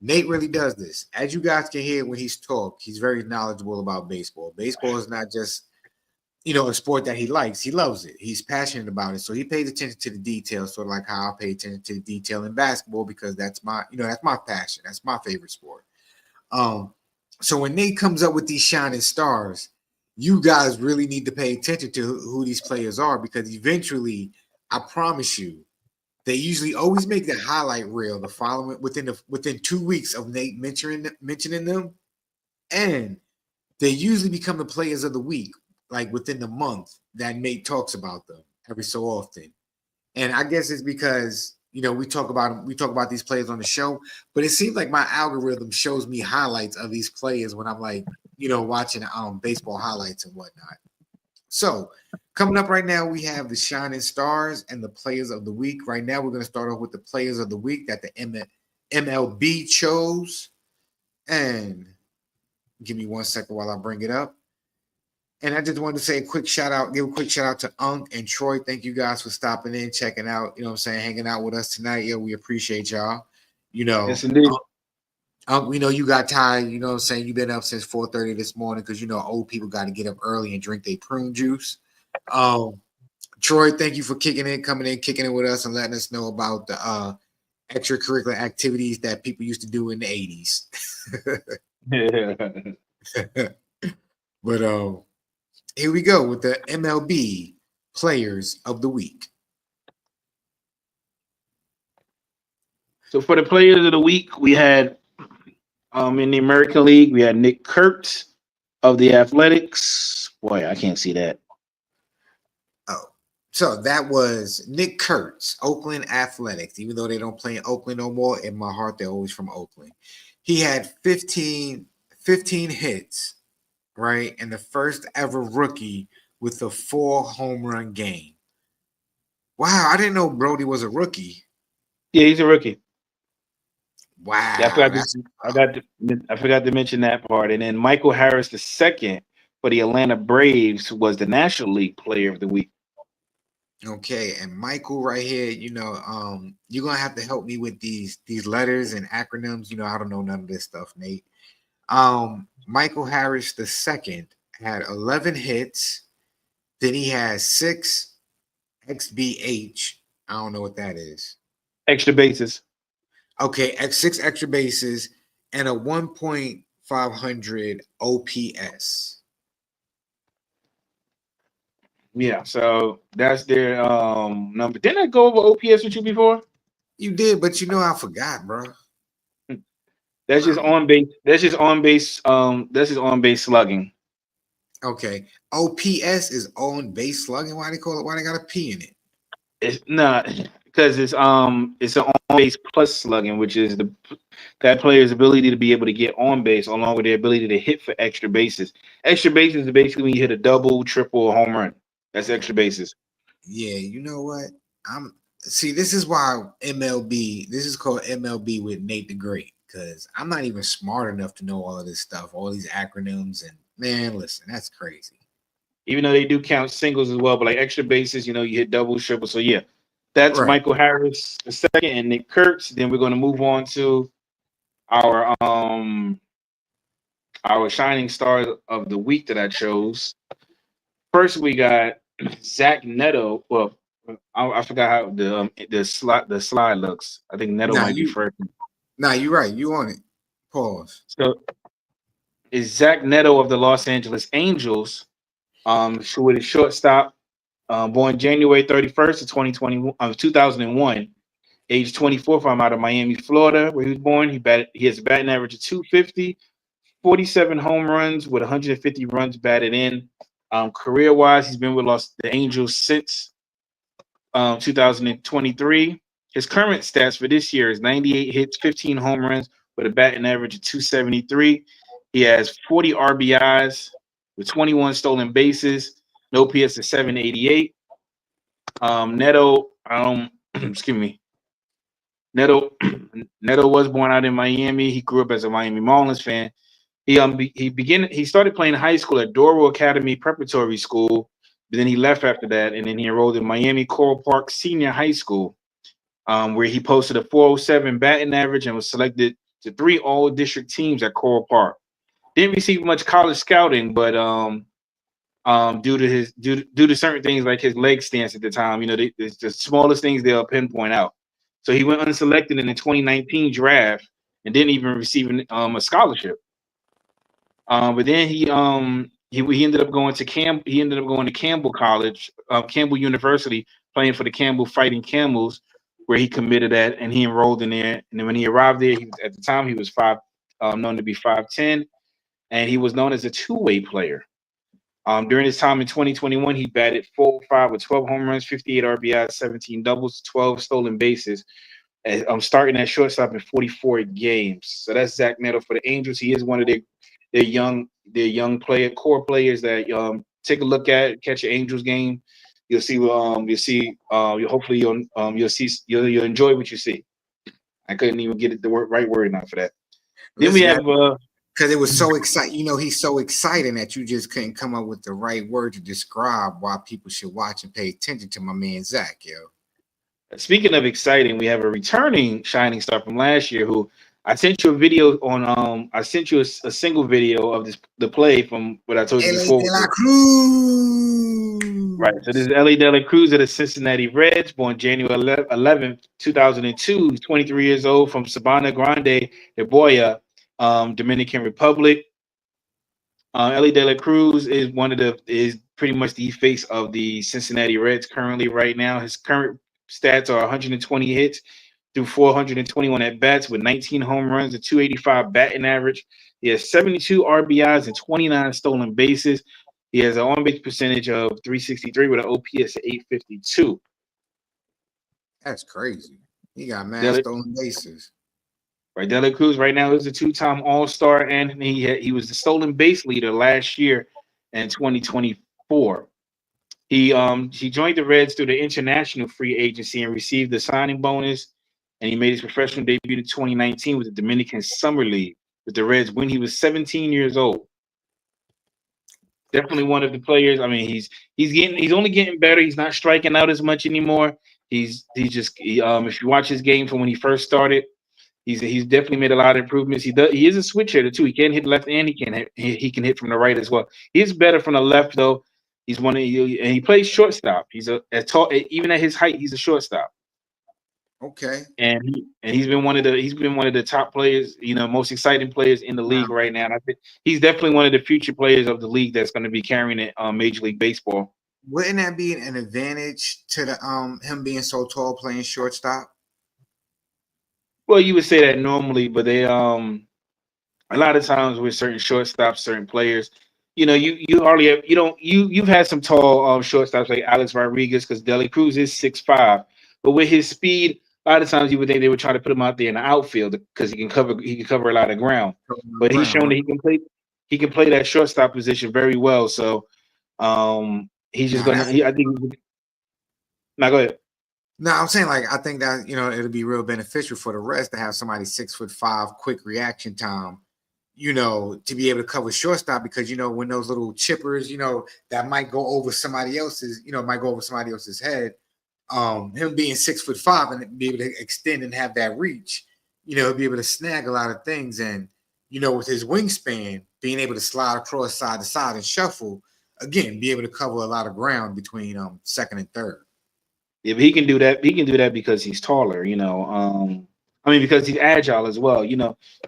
Nate really does this. As you guys can hear when he's talked, he's very knowledgeable about baseball. Baseball is not just, a sport that he likes. He loves it. He's passionate about it. So he pays attention to the details, sort of like how I pay attention to the detail in basketball, because that's my passion. That's my favorite sport. So when Nate comes up with these shining stars, you guys really need to pay attention to who these players are, because eventually, I promise you, they usually always make the highlight reel the following within 2 weeks of Nate mentioning them. And they usually become the players of the week, like within the month that Nate talks about them every so often. And I guess it's because, you know, we talk about these players on the show, but it seems like my algorithm shows me highlights of these players when I'm like, you know, watching baseball highlights and whatnot. So coming up right now, we have the Shining Stars and the Players of the Week. Right now, we're going to start off with the Players of the Week that the MLB chose. And give me 1 second while I bring it up. And I just wanted to say give a quick shout out to Unk and Troy. Thank you guys for stopping in, checking out, you know what I'm saying, hanging out with us tonight. Yo, we appreciate y'all. You know, Yes, indeed. We know you got tired, you know what I'm saying? You've been up since 4:30 this morning because you know old people got to get up early and drink their prune juice. Troy, thank you for kicking it with us and letting us know about the extracurricular activities that people used to do in the 80s. But here we go with the MLB Players of the Week. So for the Players of the Week, we had in the American League, we had Nick Kurtz of the Athletics. Boy, I can't see that. Oh, so that was Nick Kurtz, Oakland Athletics. Even though they don't play in Oakland no more, in my heart, they're always from Oakland. He had 15 hits, right? And the first ever rookie with a 4 home run game. Wow, I didn't know Brody was a rookie. Yeah, he's a rookie. Wow. Yeah, I forgot to mention that part. And then Michael Harris II for the Atlanta Braves was the National League Player of the Week. Okay, and Michael right here, you know, you're gonna have to help me with these letters and acronyms. You know, I don't know none of this stuff, Nate. Michael Harris II had 11 hits. Then he has 6 XBH. I don't know what that is. Extra bases. Okay, 6 extra bases and a 1.500 OPS. Yeah, so that's their number. Didn't I go over OPS with you before? You did, but you know I forgot, bro. That's just on base. That's just on base. That's just on base slugging. Okay, OPS is on base slugging. Why they call it? Why they got a P in it? It's not because it's an on base plus slugging, which is that player's ability to be able to get on base along with their ability to hit for extra bases. Extra bases is basically when you hit a double, triple, or home run. That's extra bases. Yeah, you know what? This is why MLB. This is called MLB with Nate the Great because I'm not even smart enough to know all of this stuff, all these acronyms, and man, listen, that's crazy. Even though they do count singles as well, but like extra bases, you know, you hit double, triple. So yeah, that's Right. Michael Harris II and Nick Kurtz. Then we're going to move on to our shining stars of the week that I chose. First, we got Zach Neto. Well, I forgot how the slide looks. I think Neto might be first. Nah, you're right. You on it. Pause. So is Zach Neto of the Los Angeles Angels, with a shortstop, born January 31st of 2001, age 24 from out of Miami, Florida, where he was born. He has a batting average of 250, 47 home runs with 150 runs batted in. Career-wise, he's been with the Angels since 2023. His current stats for this year is 98 hits, 15 home runs with a batting average of 273. He has 40 RBIs with 21 stolen bases, no OPS of 788. Neto, excuse me. Neto was born out in Miami. He grew up as a Miami Marlins fan. He started playing high school at Doro Academy Preparatory School, but then he left after that, and then he enrolled in Miami Coral Park Senior High School, where he posted a 407 batting average and was selected to 3 all-district teams at Coral Park. Didn't receive much college scouting, but due to certain things like his leg stance at the time, you know, it's the smallest things they'll pinpoint out. So he went unselected in the 2019 draft and didn't even receive a scholarship. But then he ended up going to Campbell College, Campbell University, playing for the Campbell Fighting Camels, where he committed at, and he enrolled in there. And then when he arrived there, at the time he was known to be 5'10", and he was known as a two-way player. During his time in 2021, he batted 405 with 12 home runs, 58 RBIs, 17 doubles, 12 stolen bases. And I'm starting at shortstop in 44 games. So that's Zach Neto for the Angels. He is one of their young core players that take a look at, catch an Angels game. You'll see hopefully you'll enjoy what you see. I couldn't even get the right word enough for that. Then we have because it was so exciting. He's so exciting that you just couldn't come up with the right word to describe why people should watch and pay attention to my man Zach, yo. Speaking of exciting, we have a returning shining star from last year who I sent you a video on. I sent you a single video of the play from what I told you before. De La Cruz. Right. So this is Ellie De La Cruz of the Cincinnati Reds, born January 11th, 2002. He's 23 years old from Sabana Grande de Boya, Dominican Republic. Ellie De La Cruz is pretty much the face of the Cincinnati Reds currently right now. His current stats are 120 hits through 421 at bats with 19 home runs, a 285 batting average. He has 72 RBIs and 29 stolen bases. He has an on-base percentage of 363 with an OPS of 852. That's crazy. He got mad stolen bases. Right, De La Cruz right now is a two-time All-Star, and he was the stolen base leader last year in 2024. He joined the Reds through the international free agency and received the signing bonus, and he made his professional debut in 2019 with the Dominican Summer League with the Reds when he was 17 years old. Definitely one of the players. I mean, he's only getting better. He's not striking out as much anymore. If you watch his game from when he first started, he's definitely made a lot of improvements. He is a switch hitter too. He can hit left and he can hit from the right as well. He's better from the left though. And he plays shortstop. He's as tall, even at his height, he's a shortstop. Okay. And he's been one of the top players, most exciting players in the league right now. And I think he's definitely one of the future players of the league that's going to be carrying it Major League Baseball. Wouldn't that be an advantage to the him being so tall playing shortstop? Well, you would say that normally, but they a lot of times with certain shortstops, certain players, you hardly have, you've had some tall shortstops like Alex Rodriguez because De La Cruz is 6'5", but with his speed, a lot of times you would think they would try to put him out there in the outfield because he can cover a lot of ground. But he's shown that he can play that shortstop position very well. So he's just I think. Now go ahead. No, I'm saying I think that it'll be real beneficial for the Reds to have somebody 6'5", quick reaction time, to be able to cover shortstop because when those little chippers, that might go over somebody else's, head. Him being 6'5" and be able to extend and have that reach, he'll be able to snag a lot of things. And with his wingspan, being able to slide across side to side and shuffle, again, be able to cover a lot of ground between second and third. Yeah, but he can do that. He can do that because he's taller, because he's agile as well. You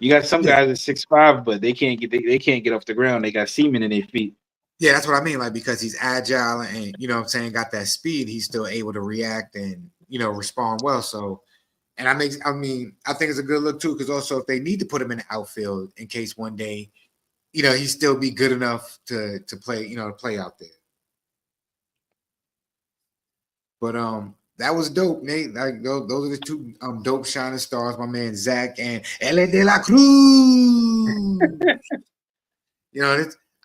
got some guys at 6'5", but they can't get off the ground. They got semen in their feet. Yeah, that's what I mean. Because he's agile and got that speed, he's still able to react and respond well. So, and I think it's a good look too, because also if they need to put him in the outfield in case one day, he still be good enough to play, to play out there. But that was dope, Nate. Those are the two dope shining stars, my man Zach and Ellie De La Cruz.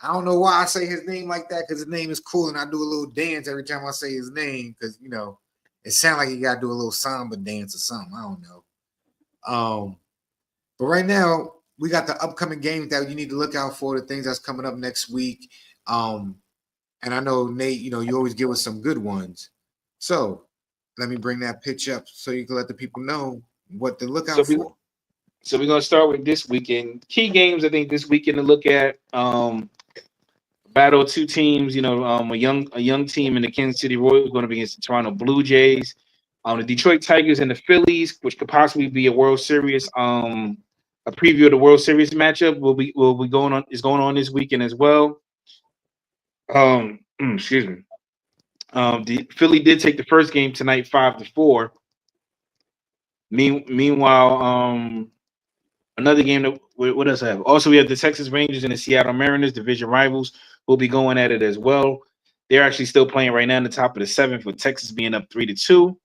I don't know why I say his name like that because his name is cool and I do a little dance every time I say his name because it sounds like you gotta do a little samba dance or something. I don't know. But right now we got the upcoming games that you need to look out for, the things that's coming up next week. And I know Nate, you always give us some good ones. So let me bring that pitch up so you can let the people know what to look out for. So we're gonna start with this weekend. Key games I think this weekend to look at. Battle two teams, a young team in the Kansas City Royals going to be against the Toronto Blue Jays. The Detroit Tigers and the Phillies, which could possibly be a World Series, a preview of the World Series matchup will be going on this weekend as well. Excuse me. The Philly did take the first game tonight, 5-4. Meanwhile, Another game that what else I have? Also, we have the Texas Rangers and the Seattle Mariners, division rivals, will be going at it as well. They're actually still playing right now in the top of the seventh, with Texas being up 3-2.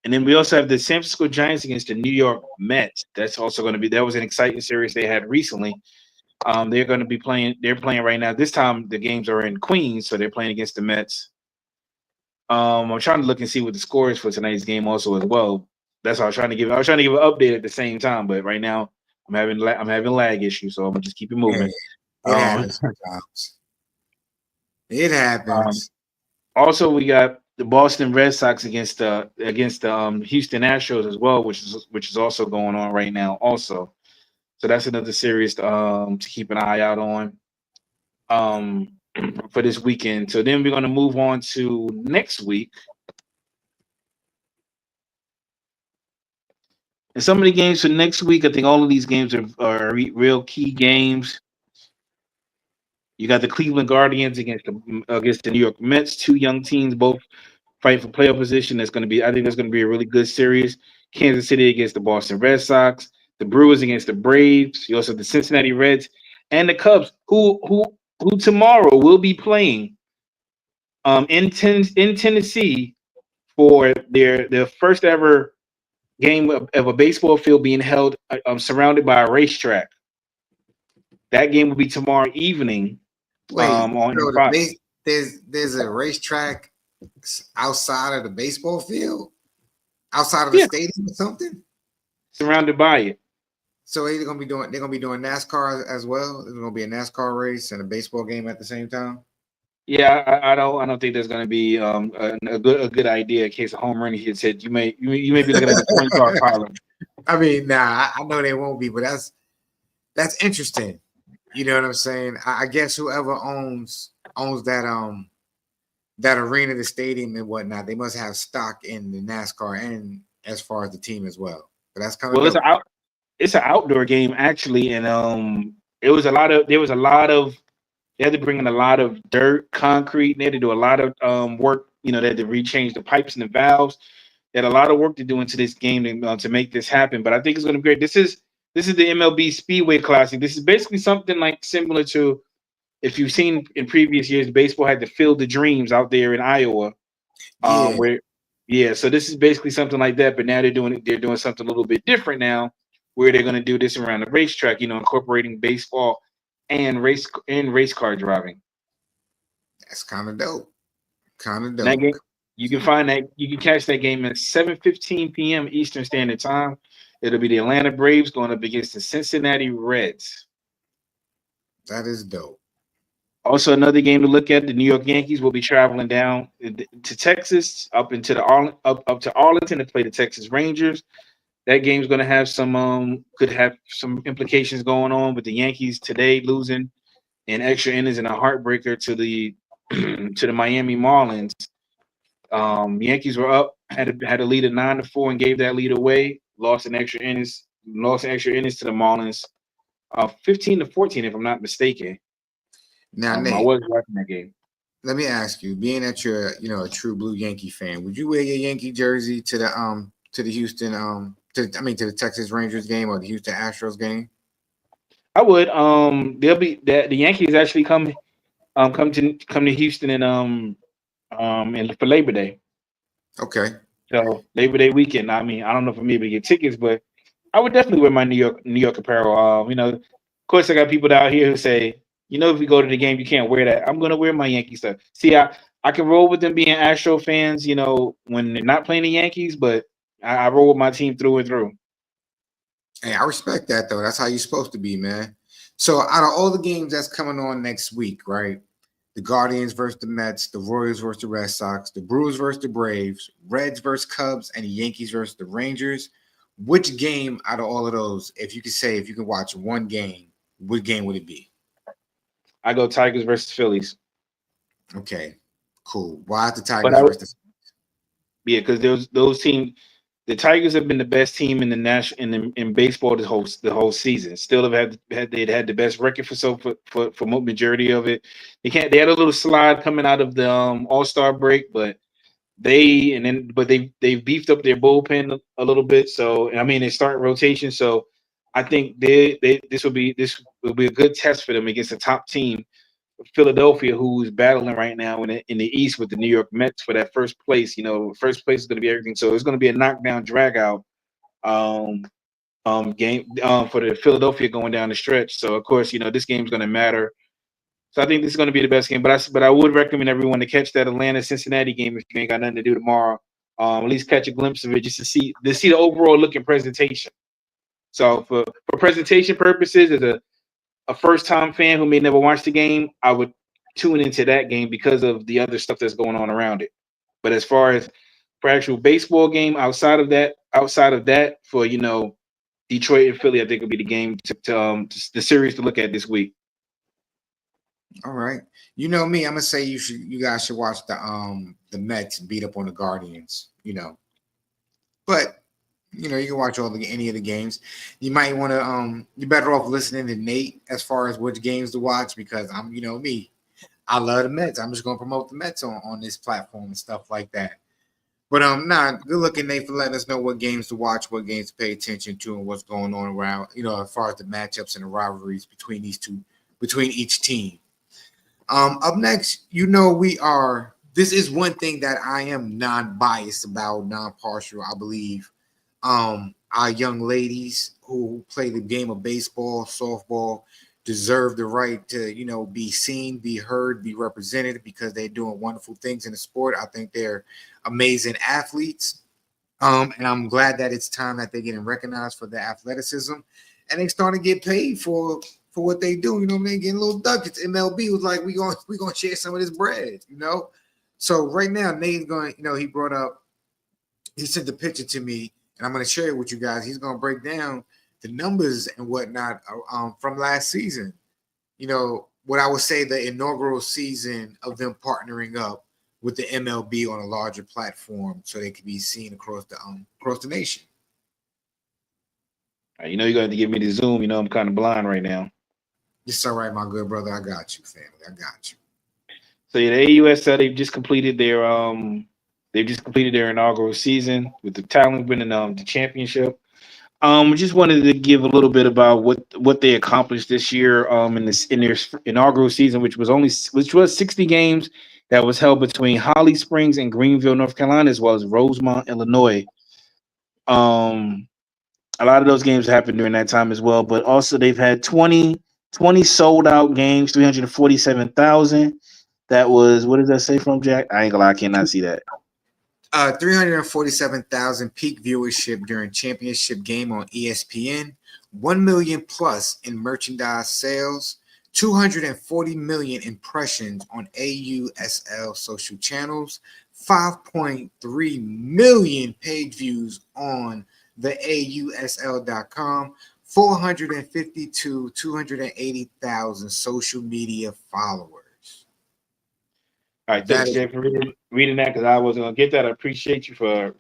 And then we also have the San Francisco Giants against the New York Mets. That's also going to be, that was an exciting series they had recently. They're going to be playing. They're playing right now. This time the games are in Queens, so they're playing against the Mets. I'm trying to look and see what the score is for tonight's game also as well. That's how I was trying to give. I was trying to give an update at the same time, but right now I'm having lag issues, so I'm gonna just keep it moving. It happens sometimes. It happens. Also, we got the Boston Red Sox against the Houston Astros as well, which is also going on right now. Also, so that's another series to keep an eye out on for this weekend. So then we're going to move on to next week. And some of the games for next week, I think all of these games are real key games. You got the Cleveland Guardians against the New York Mets, two young teams, both fighting for playoff position. I think that's going to be a really good series. Kansas City against the Boston Red Sox, the Brewers against the Braves. You also have the Cincinnati Reds and the Cubs, who tomorrow will be playing in Tennessee for their first ever game of a baseball field being held surrounded by a racetrack. That game will be tomorrow evening. Wait, on Fox. There's a racetrack outside of the baseball field, outside of the stadium or something, surrounded by it. So they're gonna be doing NASCAR as well. There's gonna be a NASCAR race and a baseball game at the same time. Yeah, I don't think there's gonna be a good idea in case a home run hit said you may be looking at a 20-car pilot. I mean, nah, I know they won't be, but that's interesting. You know what I'm saying? I guess whoever owns that arena, the stadium, and whatnot, they must have stock in the NASCAR and as far as the team as well. But that's kind of it's an outdoor game actually, and there was a lot of they had to bring in a lot of dirt, concrete. They had to do a lot of work. They had to rechange the pipes and the valves. They had a lot of work to do into this game to make this happen. But I think it's going to be great. This is the MLB Speedway Classic. This is basically something like similar to if you've seen in previous years, baseball had the Field of Dreams out there in Iowa. So this is basically something like that. But now they're doing something a little bit different now, where they're going to do this around the racetrack. Incorporating baseball and race car driving. That's kind of dope. That game, you can catch that game at 7:15 p.m. Eastern Standard Time. It'll be the Atlanta Braves going up against the Cincinnati Reds. That is dope. Also, another game to look at: the New York Yankees will be traveling down to Texas, up to Arlington to play the Texas Rangers. That game's going to have could have some implications going on with the Yankees today losing in extra innings and a heartbreaker to the Miami Marlins. Yankees were up, had a lead of 9-4 and gave that lead away. Lost in extra innings to the Marlins, 15-14 if I'm not mistaken. Now, Nate, I was watching that game. Let me ask you, being that you're a true blue Yankee fan, would you wear your Yankee jersey to the Houston to the Texas Rangers game or the Houston Astros game? I would. They'll be the Yankees actually come to Houston and for Labor Day. Okay. So Labor Day weekend. I mean, I don't know if I'm able to get tickets, but I would definitely wear my New York apparel. Of course, I got people out here who say, if we go to the game, you can't wear that. I'm gonna wear my Yankee stuff. See, I can roll with them being Astro fans, when they're not playing the Yankees, but I roll with my team through and through. Hey, I respect that though. That's how you're supposed to be, man. So out of all the games that's coming on next week, right? The Guardians versus the Mets, the Royals versus the Red Sox, the Brewers versus the Braves, Reds versus Cubs, and the Yankees versus the Rangers. Which game out of all of those, if you could watch one game, what game would it be? I go Tigers versus Phillies. Okay, cool. Why the Tigers versus the Phillies? Yeah, because those teams, the Tigers have been the best team in the in baseball the whole season. Still have had the best record for majority of it. They had a little slide coming out of the All-Star break, but they've beefed up their bullpen a little bit. So they start rotation. So I think this will be a good test for them against a top team, Philadelphia, who's battling right now in the East with the New York Mets for that first place. First place is going to be everything. So it's going to be a knockdown, drag out game for the Philadelphia going down the stretch. So of course, this game's going to matter. So I think this is going to be the best game. But I would recommend everyone to catch that Atlanta Cincinnati game if you ain't got nothing to do tomorrow. At least catch a glimpse of it just to see the overall look and presentation. So for presentation purposes, as a first time fan who may never watch the game, I would tune into that game because of the other stuff that's going on around it. But as far as for actual baseball game, outside of that, for Detroit and Philly, I think will be the game to the series to look at this week. All right. You know me, I'm gonna say you guys should watch the Mets beat up on the Guardians, But you can watch any of the games. You might want to you're better off listening to Nate as far as which games to watch because I'm me. I love the Mets. I'm just gonna promote the Mets on this platform and stuff like that. But good looking, Nate, for letting us know what games to watch, what games to pay attention to, and what's going on around, as far as the matchups and the rivalries between each team. Up next, this is one thing that I am non-biased about, non-partial, I believe. Our young ladies who play the game of baseball, softball, deserve the right to, be seen, be heard, be represented because they're doing wonderful things in the sport. I think they're amazing athletes. And I'm glad that it's time that they're getting recognized for their athleticism and they starting to get paid for what they do. They getting little ducats. MLB was like, we gonna share some of this bread, So right now, Nate's going, he sent the picture to me and I'm going to share it with you guys. He's going to break down the numbers and whatnot from last season. What I would say the inaugural season of them partnering up with the MLB on a larger platform so they could be seen across the nation. You're going to have to give me the Zoom. I'm kind of blind right now. It's all right, my good brother. I got you, family. I got you. So yeah, the AUSL, they've just completed their inaugural season with the Talent winning the championship. Just wanted to give a little bit about what they accomplished this year in their inaugural season, which was 60 games that was held between Holly Springs and Greenville, North Carolina, as well as Rosemont, Illinois. A lot of those games happened during that time as well, but also they've had 20 sold out games, 347,000. That was, what does that say from Jack? I ain't gonna lie, I cannot see that. 347,000 peak viewership during championship game on ESPN, 1 million plus in merchandise sales, 240 million impressions on AUSL social channels, 5.3 million page views on the AUSL.com, 280,000 social media followers. All right, thanks, Jay, for reading that because I wasn't gonna get that. I appreciate you for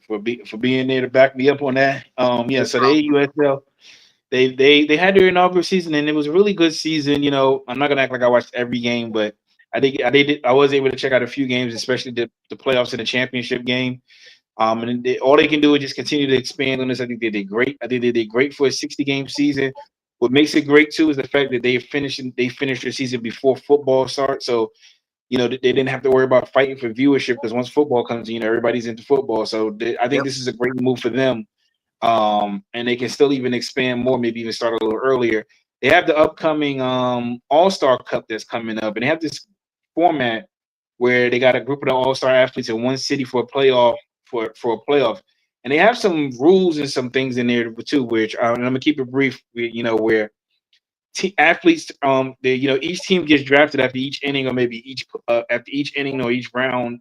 being there to back me up on that. So the AUSL, they had their inaugural season and it was a really good season. I'm not gonna act like I watched every game, but I was able to check out a few games, especially the playoffs and the championship game. And all they can do is just continue to expand on this. I think they did great. I think they did great for a 60-game season. What makes it great too is the fact that they finished their season before football starts. So they didn't have to worry about fighting for viewership because once football comes in, everybody's into football. So I think this is a great move for them. And they can still even expand more, maybe even start a little earlier. They have the upcoming All-Star Cup that's coming up, and they have this format where they got a group of the All-Star athletes in one city for a playoff, and they have some rules and some things in there too. Which and I'm gonna keep it brief. Where athletes, each team gets drafted after each inning, or maybe after each inning or each round.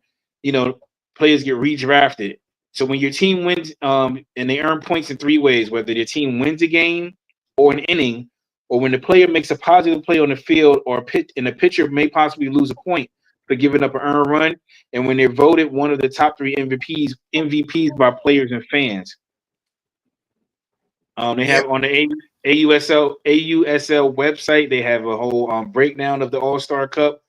Players get redrafted. So when your team wins, and they earn points in three ways: whether your team wins a game, or an inning, or when the player makes a positive play on the field, or the pitcher may possibly lose a point for giving up an earned run, and when they're voted one of the top three MVPs by players and fans. They have on the AUSL website, they have a whole breakdown of the All-Star Cup,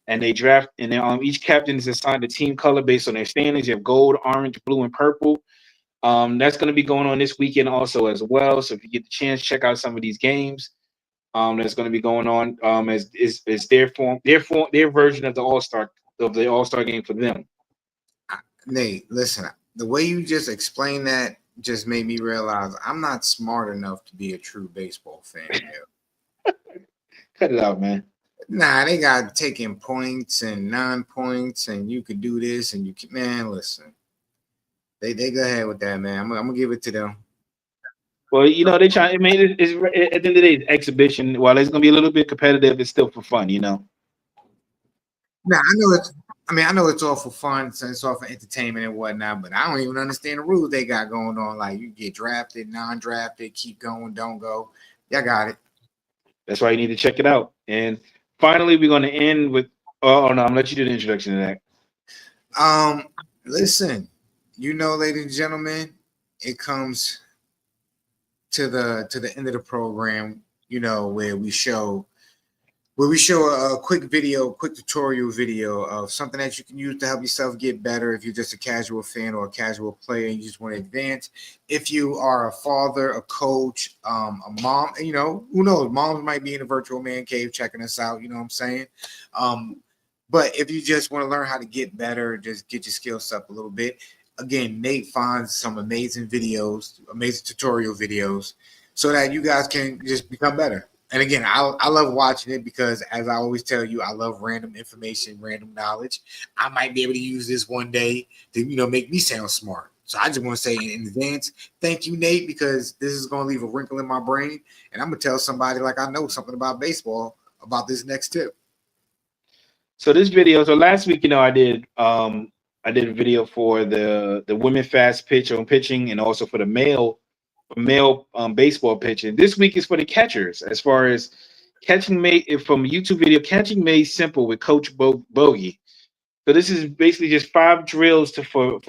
and they draft, and each captain is assigned a team color based on their standings. You have gold, orange, blue, and purple. That's going to be going on this weekend also as well. So if you get the chance, check out some of these games. That's going to be going on. As is their version of the All-Star game for them. Nate, listen, the way you just explained that just made me realize I'm not smart enough to be a true baseball fan. Cut it out, man. Nah, they got taking points and non-points, and you could do this, and you can. Man, listen, they go ahead with that, man. I'm gonna give it to them. Well, you know, they try. I mean, it's at the end of the day, it's exhibition. While it's going to be a little bit competitive, it's still for fun, you know. Nah, I know it's all for fun, so it's all for entertainment and whatnot. But I don't even understand the rules they got going on. Like you get drafted, non-drafted, keep going, don't go. Y'all got it. That's why you need to check it out. And finally, we're going to end with. Oh no, I'm gonna let you do the introduction to that. Listen, you know, ladies and gentlemen, it comes to the end of the program, you know, where we show a quick tutorial video of something that you can use to help yourself get better. If you're just a casual fan or a casual player and you just want to advance, if you are a father, a coach, a mom, you know, who knows, moms might be in a virtual man cave checking us out, you know what I'm saying? But if you just want to learn how to get better, just get your skills up a little bit. Again, Nate finds some amazing videos, amazing tutorial videos, so that you guys can just become better. And again, I love watching it because, as I always tell you, I love random information, random knowledge. I might be able to use this one day to, you know, make me sound smart. So I just want to say in advance, thank you, Nate, because this is going to leave a wrinkle in my brain, and I'm going to tell somebody like I know something about baseball about this next tip. So this video. So last week, you know, I did a video for the women fast pitch on pitching, and also for the male baseball pitching. This week is for the catchers, as far as catching made from YouTube video, catching made simple with Coach Bogey. So this is basically just 5 drills for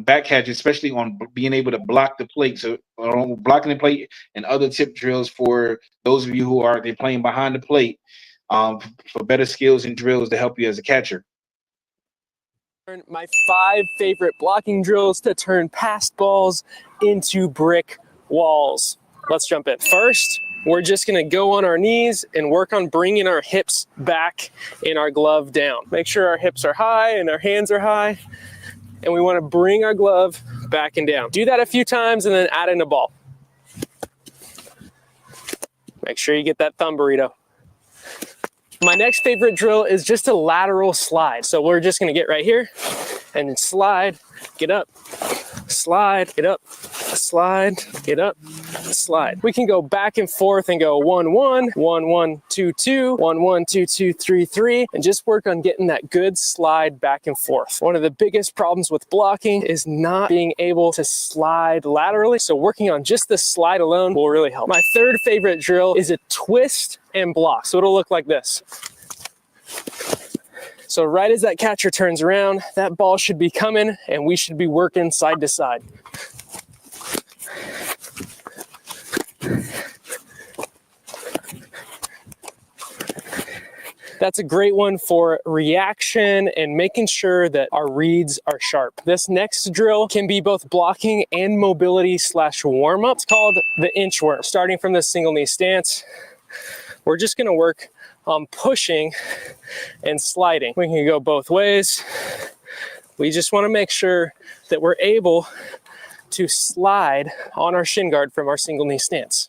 back catch, especially on being able to block the plate. So on blocking the plate, and other tip drills for those of you who are playing behind the plate, for better skills and drills to help you as a catcher. My 5 favorite blocking drills to turn past balls into brick walls. Let's jump in. First, we're just going to go on our knees and work on bringing our hips back and our glove down. Make sure our hips are high and our hands are high. And we want to bring our glove back and down. Do that a few times and then add in a ball. Make sure you get that thumb burrito. My next favorite drill is just a lateral slide. So we're just going to get right here and then slide, get up, slide, get up, slide, get up, slide. We can go back and forth and go 1-1, 1-1, 2-2, 1-1, 2-2, 3-3, and just work on getting that good slide back and forth. One of the biggest problems with blocking is not being able to slide laterally. So working on just the slide alone will really help. My third favorite drill is a twist and block. So it'll look like this. So right as that catcher turns around, that ball should be coming and we should be working side to side. That's a great one for reaction and making sure that our reads are sharp. This next drill can be both blocking and mobility / warm up. It's called the inchworm. Starting from the single knee stance, we're just gonna work on pushing and sliding. We can go both ways. We just wanna make sure that we're able to slide on our shin guard from our single knee stance.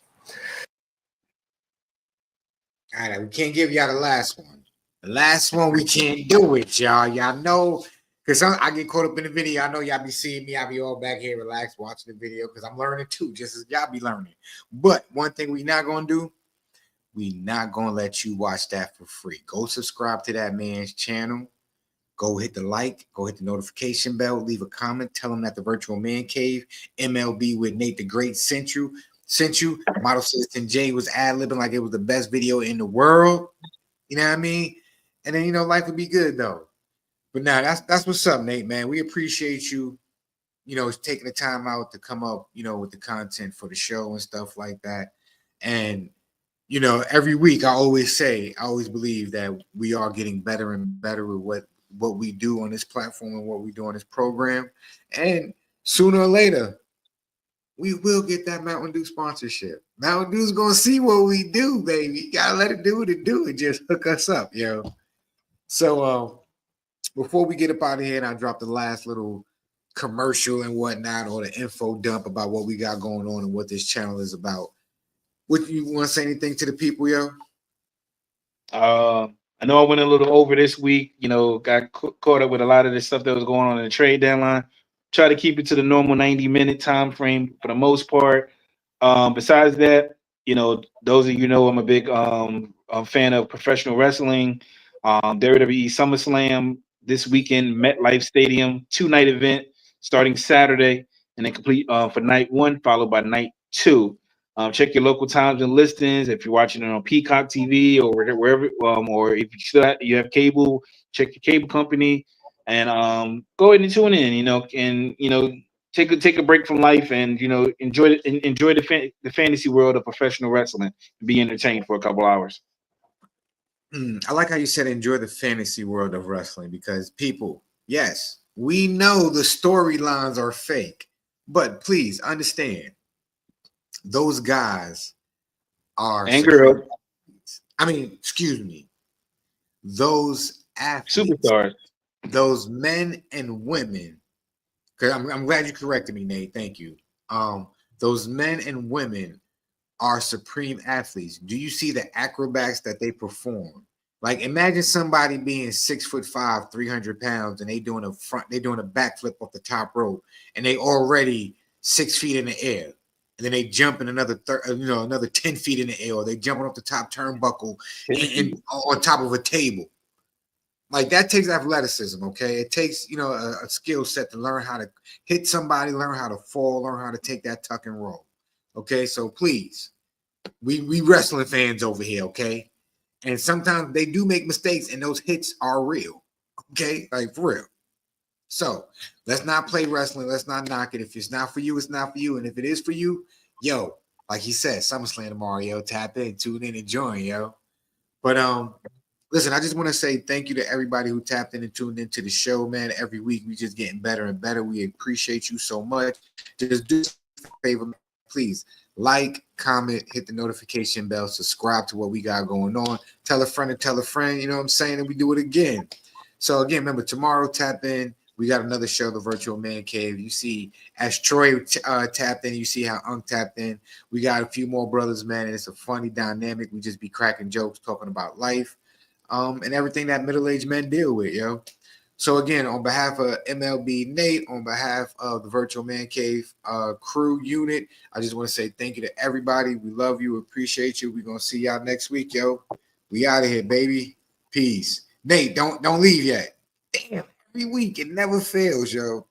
All right, we can't give y'all the last one. The last one, we can't do it, y'all. Y'all know, because I get caught up in the video. I know y'all be seeing me. I be all back here relaxed watching the video because I'm learning too, just as y'all be learning. But one thing we not going to do, we not going to let you watch that for free. Go subscribe to that man's channel. Go hit the like. Go hit the notification bell. Leave a comment. Tell him that the Virtual Man Cave, MLB with Nate the Great sent you. Model Citizen J was ad-libbing like it was the best video in the world. You know what I mean? And then, you know, life would be good, though. But now that's what's up, Nate, man. We appreciate you, you know, taking the time out to come up, you know, with the content for the show and stuff like that. And, you know, every week I always believe that we are getting better and better with what we do on this platform and what we do on this program. And sooner or later, we will get that Mountain Dew sponsorship. Mountain Dew's gonna see what we do, baby. You gotta let it do what it do and just hook us up, yo. So before we get up out of here and I drop the last little commercial and whatnot or the info dump about what we got going on and what this channel is about. Would you want to say anything to the people, yo? I know I went a little over this week, got caught up with a lot of the stuff that was going on in the trade deadline. Try to keep it to the normal 90-minute time frame for the most part. Besides that, those of you know I'm a big fan of professional wrestling. WWE SummerSlam this weekend, MetLife Stadium, 2-night event starting Saturday and then complete for night 1, followed by night 2. Check your local times and listings. If you're watching it on Peacock TV or wherever, or if you have cable, check your cable company and go ahead and tune in. And take a break from life and enjoy the fantasy world of professional wrestling and be entertained for a couple hours. I like how you said enjoy the fantasy world of wrestling because people, yes, we know the storylines are fake, but please understand those guys are and girls. I mean, excuse me, those athletes, superstars, those men and women. Because I'm glad you corrected me, Nate. Thank you. Those men and women are supreme athletes. Do you see the acrobats that they perform? Like imagine somebody being 6'5", 300 pounds, and they doing a backflip off the top rope, and they already 6 feet in the air, and then they jump in another 10 feet in the air, or they jumping off the top turnbuckle and on top of a table. Like that takes athleticism, okay? It takes a skill set to learn how to hit somebody, learn how to fall, learn how to take that tuck and roll. Okay, so please, we wrestling fans over here, okay? And sometimes they do make mistakes, and those hits are real, okay? Like for real. So let's not play wrestling. Let's not knock it. If it's not for you, it's not for you. And if it is for you, yo, like he said, SummerSlam tomorrow, yo, tap in, tune in, and join, yo. But listen, I just want to say thank you to everybody who tapped in and tuned into the show, man. Every week we just getting better and better. We appreciate you so much. Just do a favor, please. Like, comment, hit the notification bell, subscribe to what we got going on. Tell a friend and tell a friend, you know what I'm saying? And we do it again. So again, remember, tomorrow tap in. We got another show, The Virtual Man Cave. You see, as Troy tapped in, you see how Unk tapped in. We got a few more brothers, man, and it's a funny dynamic. We just be cracking jokes, talking about life, and everything that middle-aged men deal with, yo. So again, on behalf of MLB Nate, on behalf of the Virtual Man Cave crew unit, I just want to say thank you to everybody. We love you, appreciate you. We're gonna see y'all next week, yo. We out of here, baby. Peace. Nate, don't leave yet. Damn, every week it never fails, yo.